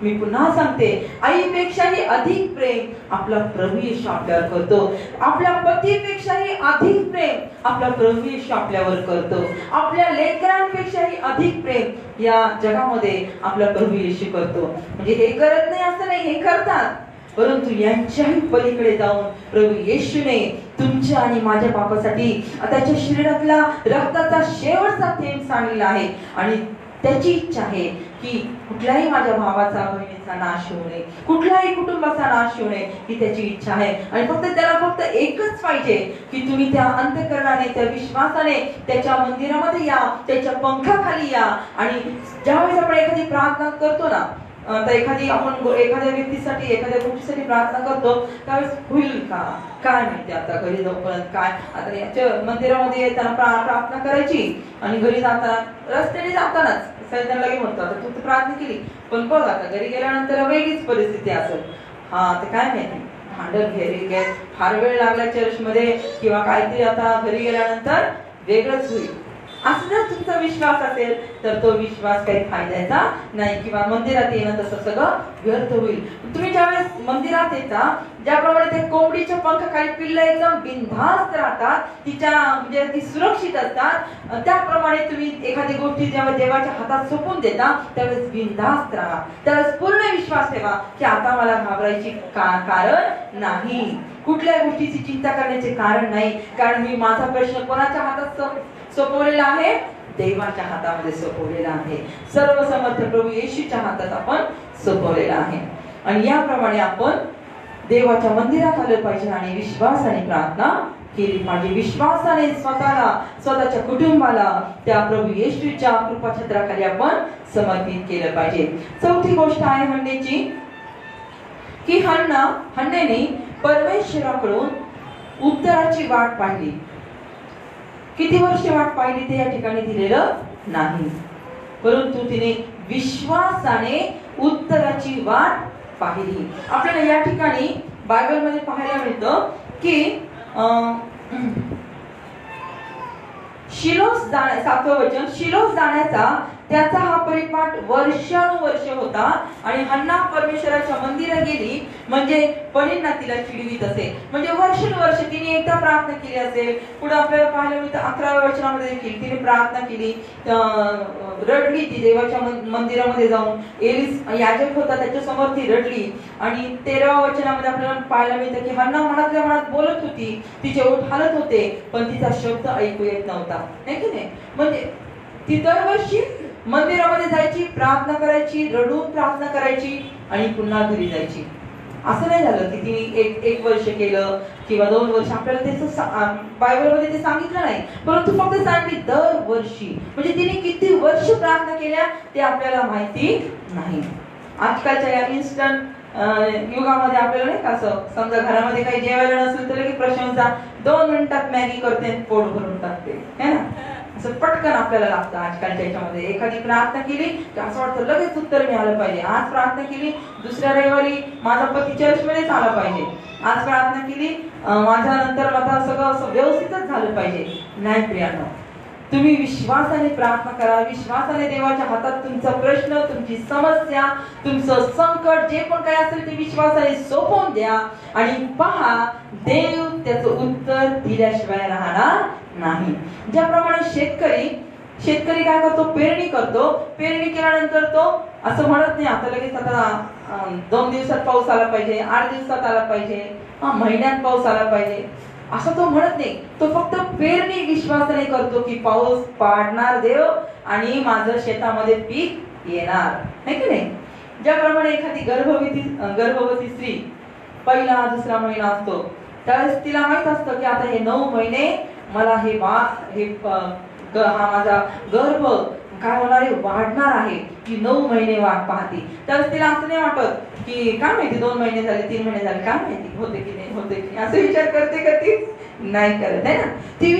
मी पुन्हा सांगते, आईपेक्षाही अधिक प्रेम आपला प्रभू येशू आपल्यावर करतो, आपल्या पतीपेक्षाही अधिक प्रेम आपला प्रभू येशू आपल्यावर करतो, आपल्या लेकरांपेक्षाही अधिक प्रेम या जगामध्ये आपला प्रभू येशू करतो. म्हणजे हे करत नाही असं नाही, हे करतात, परंतु यांच्याही पलीकडे जाऊन प्रभू येशूने तुमच्या आणि माझ्या पापासाठी त्याच्या शरीरातला रक्ताचा शेवटचा थेंब सांडलेला आहे. आणि त्याची इच्छा आहे की कुठल्याही माझ्या भावाचा बहिणीचा नाश होऊ नये, कुठल्याही कुटुंबाचा नाश होऊ नये ही त्याची इच्छा आहे. आणि त्याला फक्त एकच पाहिजे की तुम्ही त्या अंतःकरणाने, त्या विश्वासाने त्याच्या मंदिरामध्ये या, त्याच्या पंखाखाली या. आणि ज्यावेळेस आपण एखादी प्रार्थना करतो ना, तर आपण एखाद्या व्यक्तीसाठी, एखाद्या गोष्टीसाठी प्रार्थना करतो त्यावेळेस होईल का काय माहिती, आता घरी जाऊपर्यंत काय, आता याच्या मंदिरामध्ये येताना प्रार्थना करायची आणि घरी जाताना, रस्त्याने जातानाच सैतान लगे म्हणतो आता तू तर प्रार्थना केली, पण बघ आता घरी गेल्यानंतर वेगळीच परिस्थिती असेल. हा ते काय माहिती, भांडण घे फार वेळ लागला चर्चमध्ये किंवा काहीतरी, आता घरी गेल्यानंतर वेगळंच होईल. असं जर तुमचा विश्वास असेल तर तो विश्वास काही फायद्याचा नाही, किंवा मंदिरात येणं तसं सगळं व्यर्थ होईल. तुम्ही ज्यावेळेस मंदिरात येता, ज्याप्रमाणे ते कोंबडीच्या पंखाखाली पिल्लं एकदम बिनधास्त राहतात, तिच्या म्हणजे ती सुरक्षित असतात, त्याप्रमाणे तुम्ही एखादी गोष्टी जेव्हा देवाच्या हातात सोपवून देता त्यावेळेस बिनधास्त राहा, त्यावेळेस पूर्ण विश्वास ठेवा की आता मला घाबरायची कारण नाही, कुठल्या गोष्टीची चिंता करण्याचे कारण नाही. कारण मी माझा प्रश्न कोणाच्या हातात सोपवलेला आहे? देवाच्या हातामध्ये सोपवलेला आहे. सर्वसमर्थ प्रभू येशूच्या हातात आपण सोपवलेला आहे. आणि याप्रमाणे आपण देवाच्या मंदिरात आलं पाहिजे आणि विश्वासाने प्रार्थना केली पाहिजे. विश्वासाने स्वतःला, स्वतःच्या कुटुंबाला त्या प्रभू येशूच्या कृपाछत्राखाली आपण समर्पित केलं पाहिजे. चौथी गोष्ट आहे हन्नेची, की हन्नेने परमेश्वराकडून उत्तराची वाट पाहिली. किती वर्ष वाट पाहिली ते या ठिकाणी दिलेलं नाही, परंतु तिने विश्वासाने उत्तराची वाट पाहिली. आपल्याला या ठिकाणी बायबलमध्ये पाहायला मिळतं की शिलोस 7वं वचन, शिलोस जाण्याचा त्याचा हा परिपाठ वर्षानुवर्ष होता. आणि हन्ना परमेश्वराच्या मंदिरात गेली म्हणजे पणींना तिला चिडवीत असे, म्हणजे वर्षानुवर्ष तिने एकदा प्रार्थना केली असेल. पुढे आपल्याला पाहायला मिळतं 11व्या वचनामध्ये देखील तिने प्रार्थना केली, रडली ती देवाच्या मंदिरामध्ये जाऊन. एलिस याजक होता त्याच्या समोर ती रडली. आणि 13व्या वचनामध्ये आपल्याला पाहायला मिळतं की हन्ना मनातल्या मनात बोलत होती, तिचे ओठ हालत होते, पण तिचा शब्द ऐकू येत नव्हता, है की नाही. म्हणजे ती दरवर्षी मंदिरामध्ये जायची, प्रार्थना करायची, रडून प्रार्थना करायची आणि पुन्हा घरी जायची. असं नाही झालं की तिने एक वर्ष केलं किंवा 2 वर्ष, आपल्याला त्याचं बायबलमध्ये ते सांगितलं नाही, परंतु फक्त सांगितली दरवर्षी. म्हणजे तिने किती वर्ष प्रार्थना केल्या ते आपल्याला माहिती नाही. आजकालच्या या इन्स्टंट युगामध्ये आपल्याला नाही का, असं समजा घरामध्ये काही जेवायला नसेल तर लगेच प्रशंसा 2 मिनिटात मॅगी करते, पोट भरून टाकते, है ना. असं पटकन आपल्याला लागतं आजकालच्या याच्यामध्ये. एखादी प्रार्थना केली की असं वाटतं लगेच उत्तर मिळालं पाहिजे. आज प्रार्थना केली, दुसऱ्या रविवारी माझा पती चर्चमध्येच आला पाहिजे. आज प्रार्थना केली, माझ्या नंतर आता सगळं असं व्यवस्थितच झालं पाहिजे. नाही प्रियानो, तुम्ही विश्वासाने प्रार्थना करा. विश्वासाने देवाच्या हातात तुमचा प्रश्न, तुमची समस्या, तुमचं संकट जे पण काही असेल ते विश्वासाने सोपवून द्या आणि पहा देव त्याचं उत्तर दिल्याशिवाय राहणार नाही. ज्याप्रमाणे शेतकरी काय करतो, पेरणी करतो. पेरणी केल्यानंतर तो असं म्हणत नाही आता लगेच आता 2 दिवसात पाऊस आला पाहिजे, 8 दिवसात आला पाहिजे, महिन्यात पाऊस आला पाहिजे, असं तो म्हणत नाही. तो फक्त पेरणी विश्वासाने करतो की पाऊस पाडणार देव आणि माझं शेतामध्ये पीक येणार, है की नाही. ज्याप्रमाणे एखादी गर्भवती स्त्री पहिला दुसरा महिना असतो त्यावेळेस तिला माहित असतं की आता हे 9 महिने मला हा माझा गर्भ काय होणार आहे, वाढणार आहे. की 9 महिने वाट पाहते. त्यावेळेस तिला असं नाही वाटत की काय माहिती 2 महिने झाले, 3 महिने झाले, काय माहिती होते की नाही होते की, असं विचार करते का ती? नाही करत, है ना. ती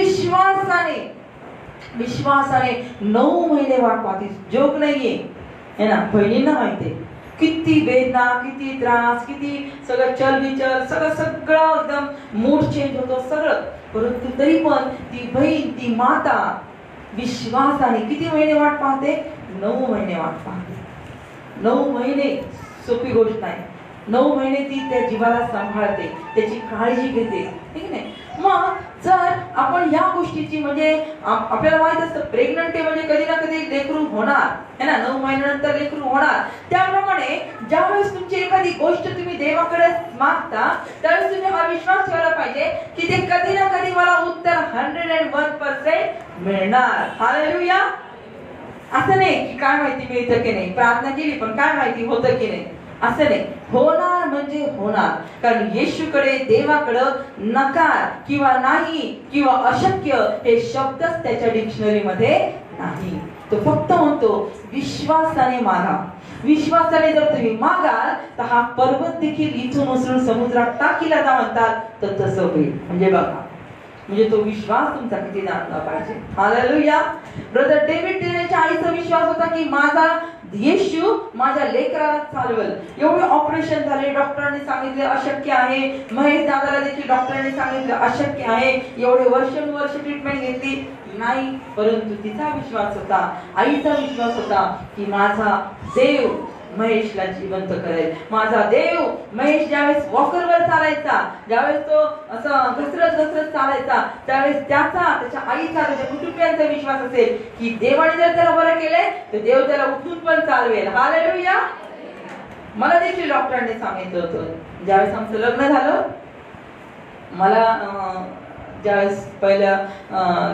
विश्वासाने 9 महिने वाट पाहते. जोक नाहीये, है ना. बहिणींना माहितीये किती वेदना, किती त्रास, किती सगळं चलबिचल, सगळं एकदम मूड चेंज होतो सगळं, परंतु तरी पण ती बहीण, ती माता विश्वासाने किती महिने वाट पाहते? 9 महिने वाट पाहते. 9 महिने सोपी गोष्ट नाही. 9 महिने ती त्या जीवाला सांभाळते, त्याची काळजी घेते, ठीक नाही. मग जर आपण या गोष्टीची म्हणजे आपल्याला माहित असतं प्रेग्नंट आहे म्हणजे कधी ना कधी लेकरू होणार, है ना. 9 महिन्यानंतर लेकरू होणार. त्याप्रमाणे ज्यावेळेस तुमची एखादी गोष्ट तुम्ही देवाकडे मागता त्यावेळेस तुम्ही हा विश्वास ठेवला पाहिजे की ते कधी ना कधी मला उत्तर 101% मिळणार. हालेलुया. असं नाही की काय माहिती मिळतं की नाही, प्रार्थना केली पण काय माहिती होतं की नाही, असं नाही. होणार म्हणजे होणार. कारण येशूकडे, देवाकडं नकार किंवा नाही किंवा अशक्य हे शब्दच त्याच्या डिक्शनरीमध्ये नाही. तो फक्त म्हणतो विश्वासाने मागा. विश्वासाने जर तुम्ही मागाल तर हा पर्वत देखील इथून उचलून समुद्रात टाकीला जा म्हणतात, तर तसं होईल. म्हणजे बघा, म्हणजे तो विश्वास तुमचा किती जाणला पाहिजे. हालेलुया. ब्रदर डेव्हिड त्याच्या आईचा विश्वास होता की माझा येशू माझ्या लेकराला चालवेल. एवढे ऑपरेशन झाले, डॉक्टरांनी सांगितले अशक्य आहे. महेश दादाला देखील डॉक्टरांनी सांगितलं अशक्य आहे. एवढे वर्ष ट्रीटमेंट घेतली नाही, परंतु तिचा विश्वास होता, आईचा विश्वास होता की माझा देव महेशला जिवंत करेल. माझा देव महेश ज्यावेळेस वॉकरवर चालायचा, ज्यावेळेस तो असं घसरत चालायचा, त्यावेळेस त्याच्या आईचा, त्याच्या कुटुंबियांचा विश्वास असेल की देवाने जर त्याला बरं केले तर देव त्याला उठून पण चालवेल. हालेलुया. मला देखील डॉक्टरांनी सांगितलं होतं, ज्यावेळेस आमचं लग्न झालं, मला ज्यावेळेस पहिल्या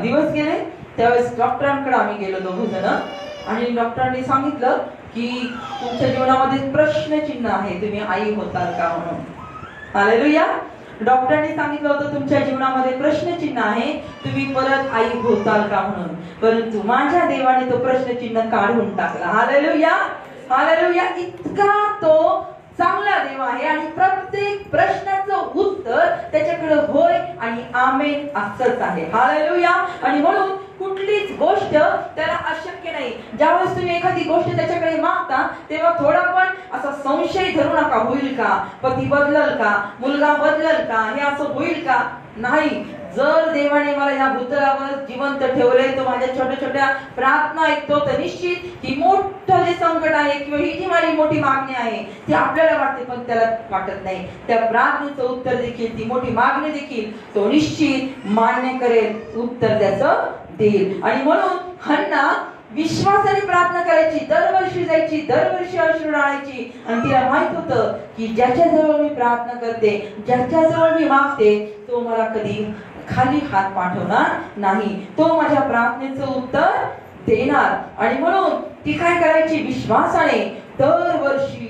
दिवस गेले त्यावेळेस डॉक्टरांकडे आम्ही गेलो दोघं जण, आणि डॉक्टरांनी सांगितलं की तुमच्या जीवनामध्ये प्रश्नचिन्ह आहे, तुम्ही आई होताल का म्हणून. हालेलुया. डॉक्टरांनी सांगितलं होतं तुमच्या जीवनामध्ये प्रश्नचिन्ह आहे, तुम्ही परत आई होताल का म्हणून. परंतु माझ्या देवाने तो प्रश्नचिन्ह काढून टाकला. हालेलुया. हालेलुया. इतका तो चांगला देव आहे आणि प्रत्येक प्रश्नाचं उत्तर त्याच्याकडे होय आणि आमेन असंच आहे. हालेलुया. आणि म्हणून कुठलीच गोष्ट त्याला अशक्य नाही. ज्यावेळेस तुम्ही एखादी गोष्ट त्याच्याकडे मागता तेव्हा थोडा पण असा संशय धरू नका, होईल का, पती बदलल का, मुलगा बदलल का, हे असं होईल का. नाही, जर देवाने मला या भूतलावर जिवंत ठेवले, तो माझ्या छोट्या छोट्या प्रार्थना ऐकतो, तर निश्चित ही मोठं जे संकट आहे किंवा ही जी माझी मोठी मागणी आहे ती आपल्याला वाटते पण त्याला वाटत नाही. त्या प्रार्थनेचं उत्तर देखील, ती मोठी मागणी देखील तो निश्चित मान्य करेल, उत्तर त्याचं देईल. आणि म्हणून हन्ना विश्वासाने प्रार्थना करायची, दरवर्षी जायची, दरवर्षी अश्रू ढाळायची, आणि तिला माहित होतं की ज्याच्याजवळ मी प्रार्थना करते, ज्याच्याजवळ मी मागते, तो मला कधी खाली हात पाठवणार नाही, तो माझ्या प्रार्थनेचं उत्तर देणार. आणि म्हणून ती काय करायची, विश्वासाने दरवर्षी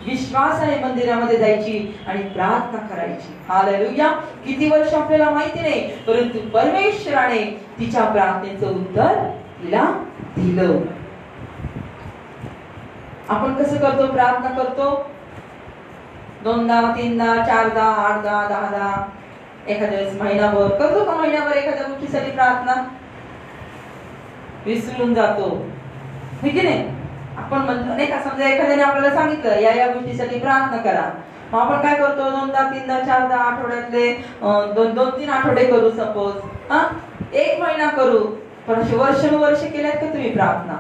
विश्वासाने मंदिरामध्ये जायची आणि प्रार्थना करायची. हालेलुया. किती वर्ष आपल्याला माहिती नाही, परंतु परमेश्वराने तिच्या प्रार्थनेचं उत्तर तिला दिलं. आपण कसं करतो, प्रार्थना करतो 2दा 3दा 4दा 8दा 10दा, एखाद्या वेळेस महिनाभर करतो का, महिनाभर एखाद्या गोष्टीसाठी प्रार्थना विसरून जातो, हे की नाही. आपण म्हणतो नाही का, समजा एखाद्याने आपल्याला सांगितलं या गोष्टीसाठी प्रार्थना करा, मग आपण काय करतो, 2दा 3दा 4दा, आठवड्यातले 2-3 आठवडे करू, सपोज 1 महिना करू. पण असे वर्ष केल्यात का तुम्ही प्रार्थना?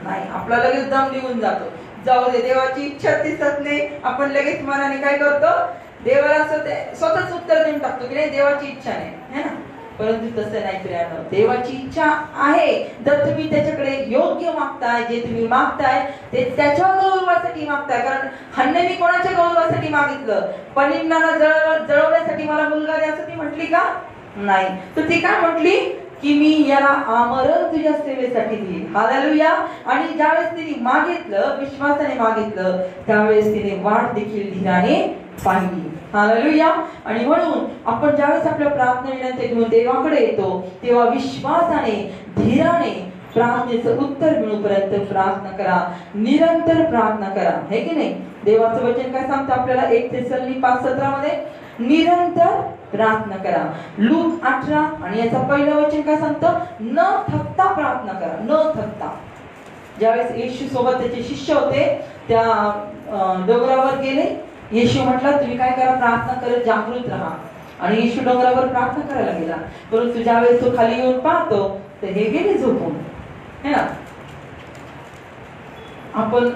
नाही. आपला लगेच दम निघून जातो, जाऊ दे, देवाची इच्छा दिसत नाही, आपण लगेच मनाने काय करतो, देवाला स्वतःच उत्तर देऊन टाकतो की नाही, देवाची इच्छा नाही, है ना. परंतु तसं नाही प्रियानो, देवाची इच्छा आहे. जर तुम्ही त्याच्याकडे योग्य मागताय, जे तुम्ही मागताय ते त्याच्या गौरवासाठी मागताय. कारण हन्नाने कोणाच्या गौरवासाठी मागितलं? पनिन्नाला जळवण्यासाठी मला मुलगा द्या असं ती म्हटली का? नाही. तर ती काय म्हटली की मी याला आमरण तुझ्या सेवेसाठी देईल. हालेलुया. आणि ज्यावेळेस तिने मागितलं, विश्वासाने मागितलं, त्यावेळेस तिने वाट देखील धीराने पाहिली. हालेलुया. आणि म्हणून आपण ज्यावेळेस आपल्या प्रार्थना विनंती घेऊन देवाकडे येतो तेव्हा विश्वासाने, धीराने प्रार्थनेचं उत्तर मिळूपर्यंत प्रार्थना करा, निरंतर प्रार्थना करा, है की नाही. देवाचं वचन काय सांगतं आपल्याला 1 थेसलोनिके 5:17 मध्ये, निरंतर प्रार्थना करा. लूक 18 आणि याचं पहिलं वचन काय सांगतं, न थकता प्रार्थना करा, न थकता. ज्यावेळेस येशू सोबत त्याचे शिष्य होते, त्या डोंगरावर गेले, येशू म्हटला तुम्ही काय करा, प्रार्थना करत जागृत राहा. आणि येशू डोंगरावर प्रार्थना करायला गेला, परंतु ज्यावेळेस तो खाली येऊन पाहतो तर हे गेले झोपून, है ना. आपण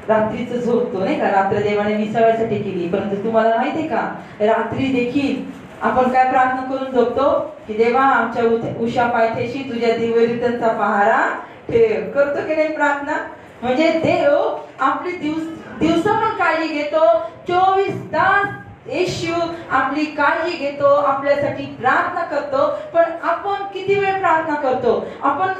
रात्रीच झोपतो नाही का, रात्र देवाने विसाव्यासाठी केली, परंतु तुम्हाला माहितीये का, रात्री देखील आपण काय प्रार्थना करून झोपतो की देवा आमच्या उषा पायथ्याशी तुझ्या दिव्यरित्यांचा पहारा ठेव. करतो की नाही प्रार्थना? म्हणजे देव आपली दिवसा पण काळजी घेतो, 24 तास येशू आपली काळजी घेतो, आपल्यासाठी प्रार्थना करतो. पण आपण किती वेळ प्रार्थना करतो, आपण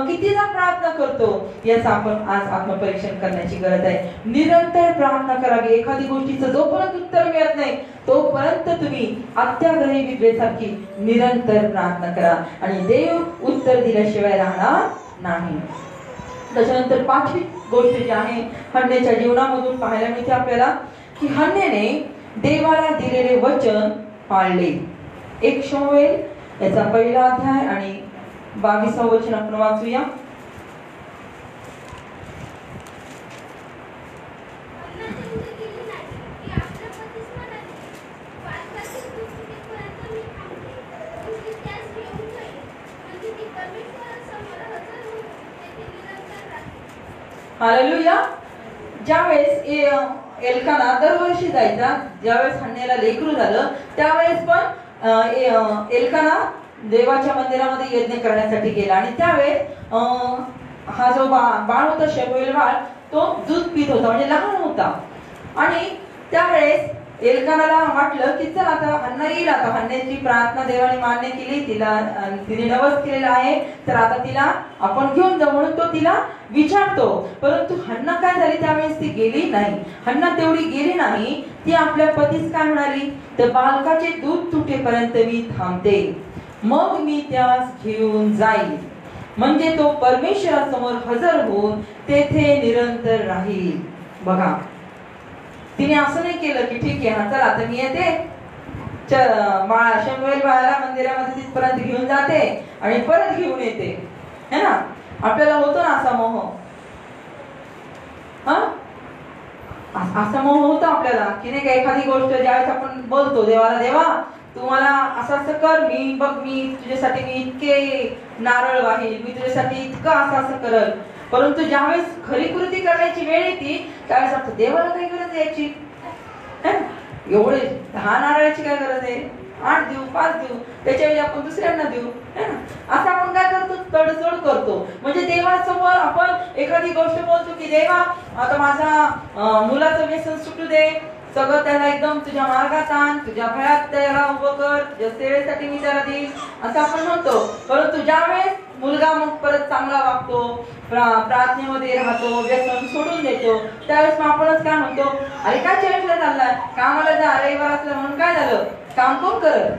कितीदा प्रार्थना करतो, याचं आपण आज आत्मपरीक्षण करण्याची गरज आहे. निरंतर प्रार्थना करावी. एखादी गोष्टीचं जोपर्यंत उत्तर मिळत नाही तोपर्यंत तुम्ही अत्याग्रही विधवेसारखी निरंतर प्रार्थना करा आणि देव उत्तर दिल्याशिवाय राहणार नाही. त्याच्यानंतर पाचवी गोष्ट जी आहे हन्नेच्या जीवनामधून पाहायला मिळते आपल्याला की हन्नेने देवाला दिलेले वचन पाळले. 1 शमूएल याचा 1 अध्याय आणि 22 वचन आपण वाचूया. हालेलुया. ज्यावेळेस एल्काना दरवर्षी जायचा, ज्यावेळेस हन्नेला लेकरू झालं त्यावेळेस पण एल्काना देवाच्या मंदिरामध्ये यज्ञ करण्यासाठी गेला आणि त्यावेळेस हा जो बाळ होता शमूएल बाळ तो दूध पित होता, म्हणजे लहान होता. आणि त्यावेळेस एल्कानाला वाटलं की चल आता हन्ना येईल, आता हन्नेची प्रार्थना देवाने मान्य केली, तिने नवस केलेला आहे, तर आता तिला आपण घेऊन जाऊ म्हणून तो तिला विचारतो. परंतु हन्ना काय झाली, त्यावेळेस ती गेली नाही. हन्ना तेवढी गेली नाही, ती आपल्या पतीस काय म्हणाली, तर बालकाचे दूध तुटेपर्यंत मी थांबते, मग मी त्यास घेऊन जाईल, म्हणजे तो परमेश्वरासमोर हजर होऊन तेथे निरंतर राहील. बघा, तिने असं नाही केलं की ठीक आहे हा चला आता मी येते, शमूएल बाळाला मंदिरामध्ये तिथपर्यंत घेऊन जाते आणि परत घेऊन येते, है ना. आपल्याला होतो ना असा मोह, असा मोह होतो आपल्याला की नाही का, एखादी गोष्ट ज्यावेळेस आपण बोलतो देवाला, देवा तू मला असं असं कर, मी बघ मी तुझ्यासाठी मी इतके नारळ वाहील, मी तुझ्यासाठी इतकं असं करल. परंतु ज्यावेळेस खरी कृती करण्याची वेळ येते त्यावेळेस आपण देवाला काही गरज यायची, एवढे 10 नारळाची काय गरज आहे, 8 देऊ 5 देऊ, त्याच्यावेळी आपण दुसऱ्यांना देऊ, असं आपण काय करतो, तडजोड करतो. म्हणजे देवासमोर आपण एखादी गोष्ट बोलतो की देवा आता माझा मुलाचं व्यसन सुटू दे, सगळं त्याला एकदम तुझ्या मार्गात आण, तुझ्या भयात त्याला उभं कर, तुझ्या सेवेसाठी मी त्याला देईल, असं आपण म्हणतो. परंतु ज्यावेळेस मुलगा मग परत चांगला वागतो, प्रार्थनेमध्ये राहतो, व्यसन सोडून देतो, त्यावेळेस मग आपणच काय म्हणतो, अरे काय चेंजला चाललाय, कामाला जा, रविवार असलं म्हणून काय झालं, काम कोण करत.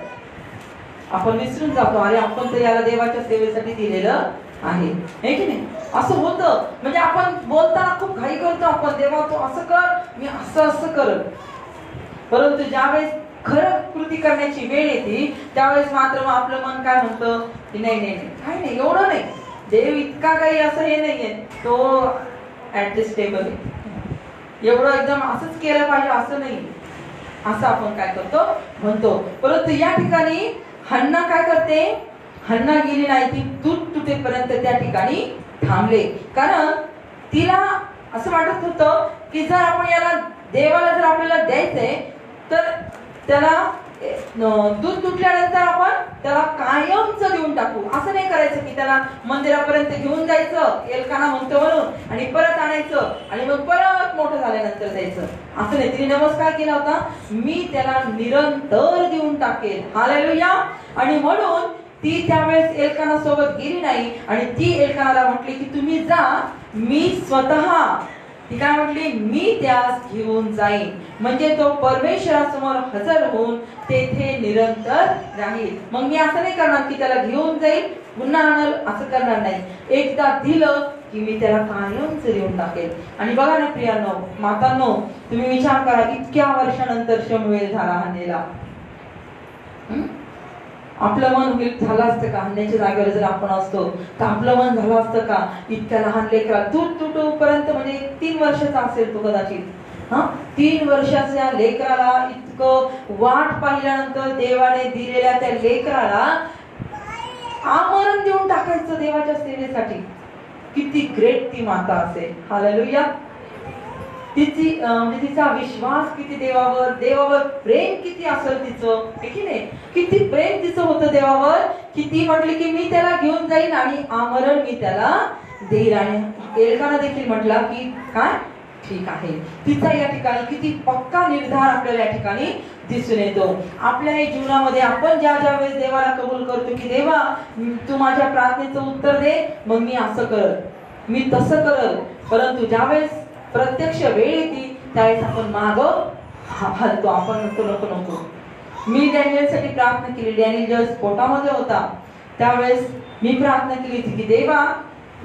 आपण विसरून जातो, अरे आपण तर याला देवाच्या सेवेसाठी दिलेलं आहे, हे की नाही. असं होतं. म्हणजे आपण बोलताना खूप घाई करतो, आपण देवा तू असं कर, मी असं असं करत. परंतु ज्यावेळेस खरं कृती करण्याची वेळ येते त्यावेळेस मात्र मग आपलं मन काय म्हणतं की नाही नाही काही नाही, एवढं नाही, देव इतका काही असं हे नाहीये, तो ऍडजस्टेबल आहे, एवढं एकदम असंच केलं पाहिजे असं नाही, असं आपण काय करतो म्हणतो. परंतु या ठिकाणी हन्ना काय करते, हन्ना गेली नाही, ती दूध तुटेपर्यंत त्या ठिकाणी थांबले. कारण तिला असं वाटत होतं की जर आपण याला देवाला जर आपल्याला द्यायचंय तर त्याला दूध तुटल्यानंतर आपण त्याला कायमचं देऊन टाकू. असं नाही करायचं की त्याला मंदिरापर्यंत घेऊन जायचं एल्काना म्हणतो म्हणून आणि परत आणायचं आणि मग परत मोठं झाल्यानंतर द्यायचं, असं नाही. तिने नमस्कार केला होता, मी त्याला निरंतर देऊन टाकेल. हालेलुया. आणि म्हणून ती त्यावेळेस एल्काना सोबत गेली नाही आणि ती एल्कानाला म्हटली की तुम्ही जा, मी स्वतः, ती काय म्हटली, मी त्यास घेऊन जाईन, म्हणजे तो परमेश्वरासमोर हजर होऊन तेथे निरंतर राहील. मग मी असं नाही करणार की त्याला घेऊन जाईल पुन्हा आणल, असं करणार नाही. एकदा दिलं की मी त्याला कायमच देऊन टाकेल. आणि बघा ना प्रियांनो, मातांनो, तुम्ही विचार करा, इतक्या वर्षानंतर शमूएल झाला हन्नेला. आपलं मन झालं असतं का, हन्नेच्या जागेवर जर आपण असतो तर आपलं मन झालं असतं का, इतक्या लहान लेकरा दूध तुटूपर्यंत, म्हणजे 3 वर्षाचा असेल तो कदाचित, 3 वर्षाच्या लेकराला इतकं वाट पाहिल्यानंतर देवाने दिलेल्या त्या लेकराला आमरण देऊन टाकायचं देवाच्या सेवेसाठी. किती ग्रेट ती माता असेल. हालेलुया. म्हणजे तिचा विश्वास किती देवावर प्रेम किती असेल तिचं, हे की नाही, किती प्रेम तिचं होतं देवावर, किती म्हटली की मी त्याला घेऊन जाईन आणि आमरण मी त्याला देईल. आणि एल्काना देखील म्हटला की काय, ठीक आहे. तिचा या ठिकाणी किती पक्का निर्धार आपल्याला या ठिकाणी दिसून येतो. आपल्याही जीवनामध्ये आपण ज्या ज्या वेळेस देवाला कबूल करतो की देवा तू माझ्या प्रार्थनेचं उत्तर दे, मग मी असं करत, मी तसं करत. परंतु ज्यावेळेस प्रत्यक्ष वेळ येते त्यावेळेस आपण मागं हलतो. आपण नको नको नको. मी डॅनियलसाठी प्रार्थना केली. डॅनियल जेव्हा पोटामध्ये होता त्यावेळेस मी प्रार्थना केली होती की देवा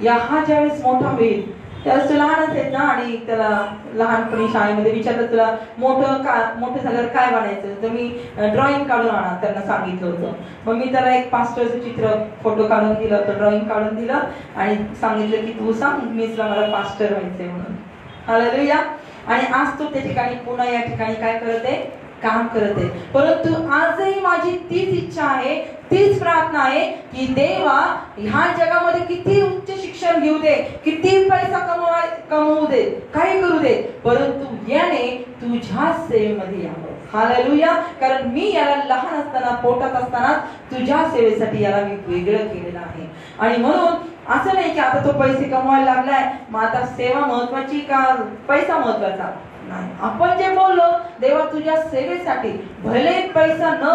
हा ज्यावेळेस मोठा होईल त्यावेळेस तो लहान असेल ना, आणि त्याला लहानपणी शाळेमध्ये विचारलं तुला मोठं झाल्यावर काय बनायचं, तर मी ड्रॉइंग काढून आणा त्यांना सांगितलं होतं. मग मी त्याला एक पास्टरचं चित्र फोटो काढून दिलं होतं, ड्रॉइंग काढून दिलं आणि सांगितलं की तू सांग मिसला मला पास्टर व्हायचंय म्हणून. हालेलुया. आणि आज तो त्या ठिकाणी पुन्हा या ठिकाणी काय करत आहे, काम करत आहे. परंतु आजही माझी तीच इच्छा आहे, तीच प्रार्थना आहे की देवा ह्या जगामध्ये किती उच्च शिक्षण घेऊ दे, किती पैसा कमवू दे, काही करू दे, परंतु याने तुझ्या सेवेमध्ये यावं. हालेलुया. कारण मी याला लहान असताना पोटात असताना तुझ्या सेवेसाठी याला मी वेगळं केलेलं आहे. आणि म्हणून असं नाही की आता तो पैसे कमवायला लागलाय मग आता सेवा महत्वाची का पैसा महत्वाचा नाही. आपण जे बोललो देवा तुझ्या सेवेसाठी भले पैसा न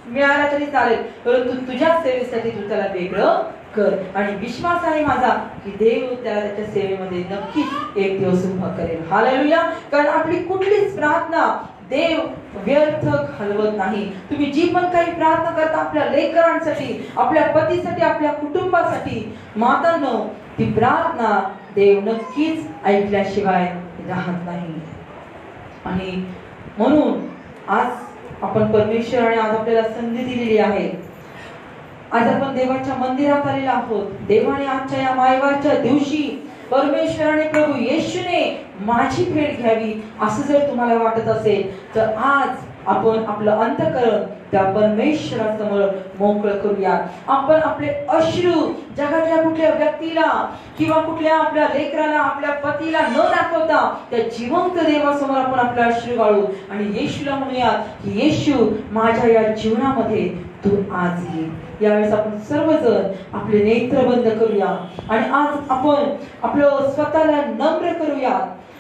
मिळाला तरी चालेल, परंतु तुझ्या सेवेसाठी तू त्याला वेगळं कर. आणि विश्वास आहे माझा की देव त्याला त्याच्या सेवेमध्ये नक्कीच एक दिवस उभा करेल. हालेलुया. कारण आपली कुठलीच प्रार्थना देव व्यर्थ घालवत नाही. तुम्ही जी पण काही प्रार्थना करता आपल्या लेकरांसाठी, आपल्या पतीसाठी, आपल्या कुटुंबासाठी, मातांनो ती प्रार्थना देव नक्कीच ऐकल्याशिवाय राहत नाही. आणि म्हणून आज आपण परमेश्वराने आज आपल्याला संधी दिलेली आहे. आज आपण देवाच्या मंदिरात आलेलो आहोत. देवाने आजच्या या मायवारच्या दिवशी परमेश्वराने प्रभू येशूने माझी भेट घ्यावी असं जर तुम्हाला वाटत असेल तर आज आपण आपलं अंतःकरण त्या परमेश्वरासमोर मोकळं करूया. आपण आपले अश्रू जगातल्या कुठल्या व्यक्तीला किंवा कुठल्या आपल्या लेकराला, आपल्या पतीला न दाखवता त्या जिवंत देवासमोर आपण आपले अश्रू गाळू आणि येशूला म्हणूया की येशू माझ्या या जीवनामध्ये तू आज ये. यावेळेस आपण सर्वजण आपले नेत्र बंद करूया आणि आज आपण आपलं स्वतःला नम्र करूया.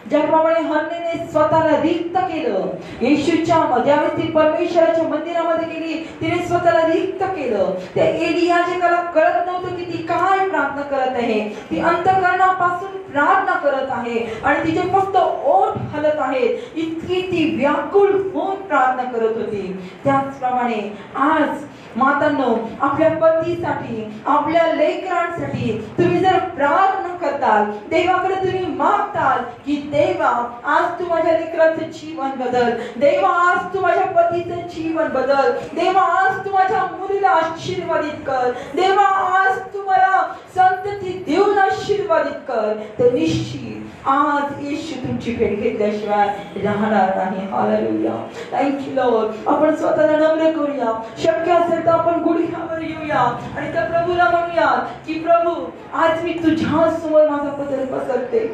ज्याप्रमाणे हन्नेने स्वतःला रिक्त केलं, येशूच्या ज्यावेळेस ती परमेश्वराच्या मंदिरामध्ये गेली तिने स्वतःला रिक्त केलं. त्या एलियाला कळत नव्हतं की ती काय प्रार्थना करत आहे. ती अंतःकरणापासून प्रार्थना करत आहे आणि तिचे फक्त ओठ हलत आहेत, इतकी ती व्याकुळ होऊन प्रार्थना करत होती. त्याचप्रमाणे आज मातांनो आपल्या पतीसाठी, आपल्या लेकरांसाठी तुम्ही जर प्रार्थना करताल, देवाकडे तुम्ही मागताल की देवा आज तू माझ्या लेकराचं जीवन बदल, देवा आज तू माझ्या पतीचं जीवन बदल, देवा आज तू माझ्या मुलीला आशीर्वादित कर, देवा आज तू मला संतती देऊन आशीर्वादित कर, तर निश्चित आज येशू तुमची भेट घेतल्याशिवाय राहणार नाही. हालेलुया. Thank you Lord. आपण स्वतःला नम्र करूया. शक्य असेल तर आपण गुडघ्यावर येऊया आणि त्या प्रभूला म्हणूया की प्रभू आज मी तुझ्या समोर माझा पदर पसरते.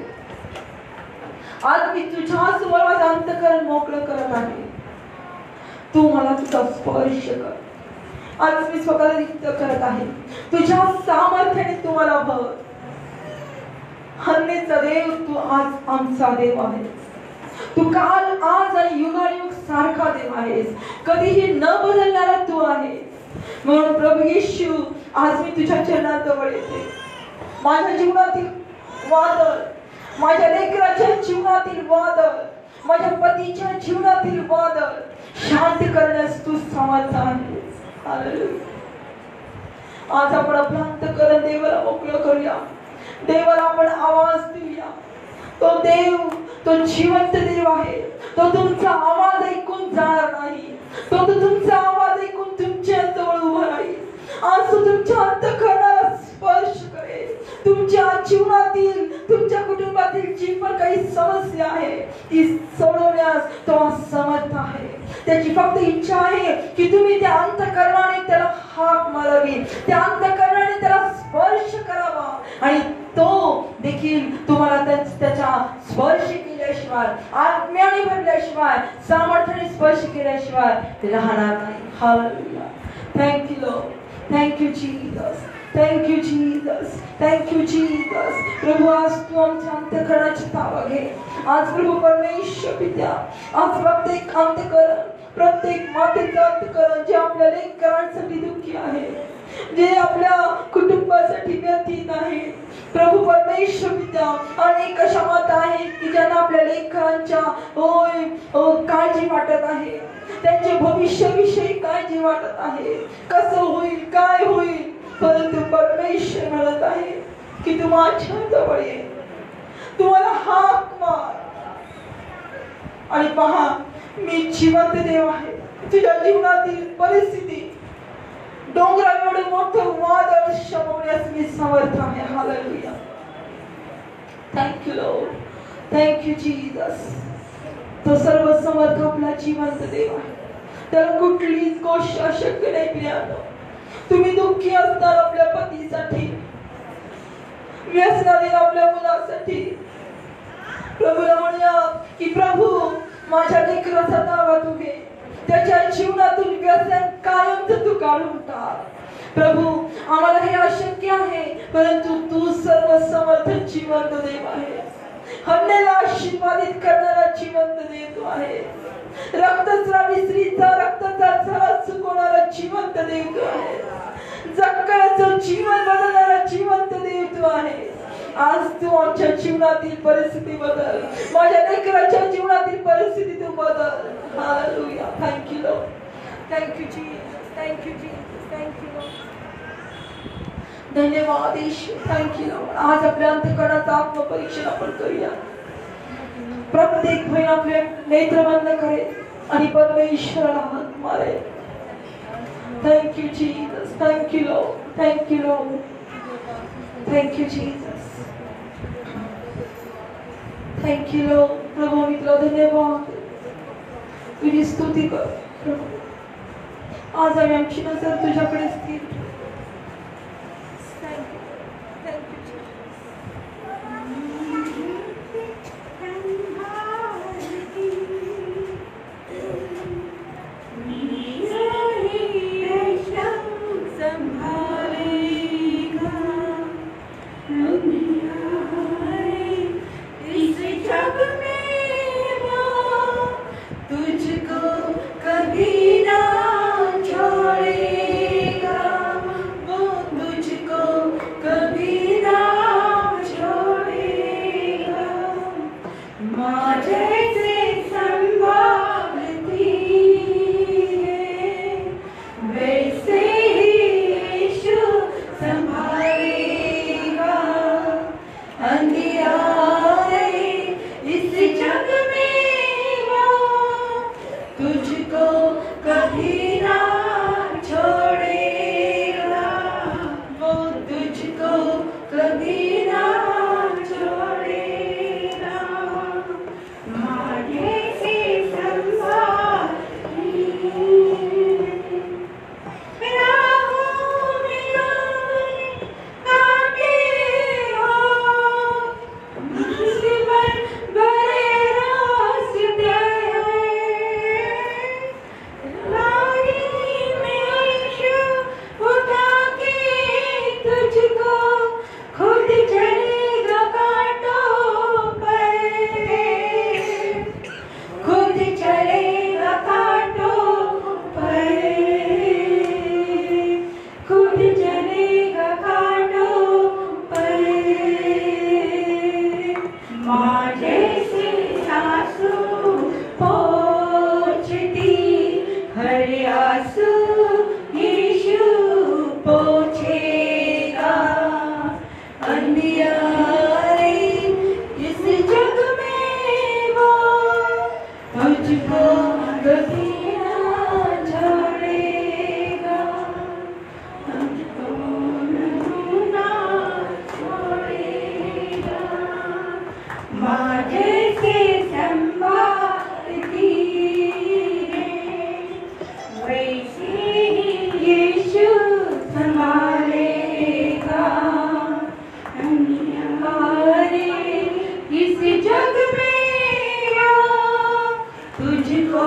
आज मी तुझ्या समोर माझं अंतःकरण मोकळं करत आहे. तू मला तुझा स्पर्श कर. आज मी स्वतःला रिक्त करत आहे. तुझ्या सामर्थ्याने तू मला भर. हन्नेचा देव तू आज आमचा देव आहेस. तू काल आज आणि युगायुग सारखा देव आहेस. कधीही न बदलणारा तू आहेस. म्हणून प्रभू येशू आज मी तुझ्या चरणाजवळ येते. माझ्या जीवनातील वादळ, माझ्या लेकराच्या जीवनातील वादळ, माझ्या पतीच्या जीवनातील वादळ शांत करण्यास तू समर्थ आहेस. हालेलुया. आज आपण आपलं अंतःकरण देवाला मोकळं करूया. देवाला आपण आवाज देऊया. तो देव तो जिवंत देव आहे. तो तुमचा आवाज ऐकून जाणार नाही. तो तुमचा आवाज ऐकून तुमच्या जवळ उभा राहील. आज तो तुमच्या अंतःकरणाला स्पर्श करेल. तुमच्या जीवनातील, तुमच्या कुटुंबातील जी पण काही समस्या आहे ती सोडवण्यास तो समर्थ आहे. त्याची फक्त इच्छा आहे की तुम्ही त्या अंतःकरणाने त्याला हाक मारावी, त्या अंतःकरणाने त्याला स्पर्श करावा आणि तो देखील तुम्हाला त्याच्या स्पर्श केल्याशिवाय, आत्म्याने भरल्याशिवाय, सामर्थ्याने स्पर्श केल्याशिवाय ते राहणार नाही. Hallelujah. Thank you lord. Thank you Jesus. Thank you Jesus, thank you Jesus. प्रभु आज तू आमच्या अंतःकरणाची ताबा घे। आज प्रभु परमेश्वर पित्या, आज प्रत्येक अंतःकरण, प्रत्येक मातेचं अंतःकरण जे आपल्या लेकरांसाठी दुःखी आहे, जे आपल्या कुटुंबासाठी व्यथित आहे, प्रभु परमेश्वर पित्या, अनेक अशा माता आहेत की ज्यांना आपल्या लेकरांच्या काळजी वाटत आहे, त्यांचे भविष्याविषयी काळजी वाटत आहे, कसं होईल, काय होईल, परंतु परमेश्वर म्हणत आहे की तू माझ्या जवळ ये, तुम्हाला हाक मार आणि पहा मी जिवंत देव आहे। तुझ्या जीवनातील परिस्थिती डोंगरावर एवढं मोठं वादळ शमवण्यास मी समर्थ आहे। Hallelujah, thank you lord, thank you Jesus. तो सर्व समर्थ आपला जिवंत देव आहे, त्याला कुठलीच गोष्ट अशक्य नाही। प्रियानो, तुम्ही दुःखी असणार आपल्या पतीसाठी, व्यसनाधीन आपल्या मुलासाठी, प्रभूला म्हणूया की प्रभू माझ्या लेकराचा दावा तू घे, त्याच्या जीवनातून व्यसन कायमच तू काढून टाक। प्रभू आम्हाला हे अशक्य आहे, परंतु तू सर्व समर्थ जिवंत देव आहे, हन्नेला आशीर्वादित करणारा जिवंत देव तू आहे, रक्तस्रावी स्त्रीचा रक्ताचा झरा चुकवणारा जिवंत देव तू आहे, जगण्याचं जीवन बदलणारा जिवंत देव तू आहे। आज तू आमच्या जीवनातील परिस्थिती बदल, माझ्या लेकराच्या जीवनातील परिस्थिती तू बदल। Hallelujah, thank you lord, thank you Jesus, thank you Jesus, thank you Lord, धन्यवाद येशू, थँक यू लॉर्ड। आज आपल्या अंतःकरणाचं आत्मपरीक्षण आपण करूया। प्रत्येक बहीण आपले नेत्र बंद करेल आणि परमेश्वराला हाक मारेल। Thank you Jesus, thank you lord, thank you lord, thank you Jesus, thank you lord. प्रभू मी तुला धन्यवाद, तुझी स्तुती कर प्रभू। आज आम्ही आमची नजर तुझ्याकडे स्थिर ठेवू। Thank you, thank you Jesus. तुझको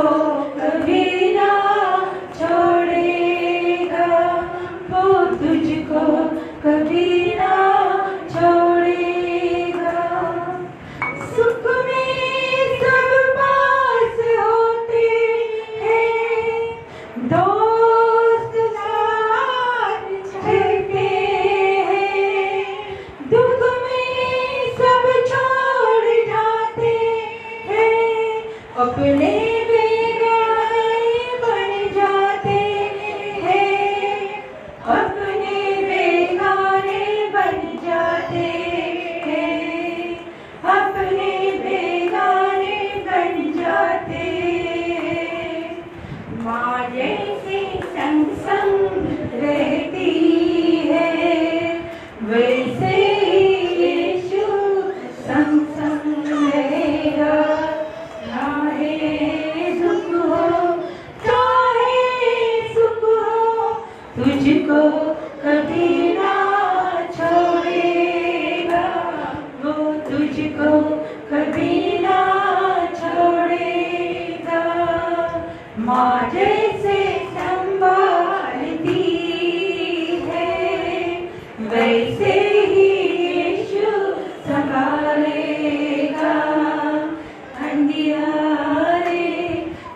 अंधियारे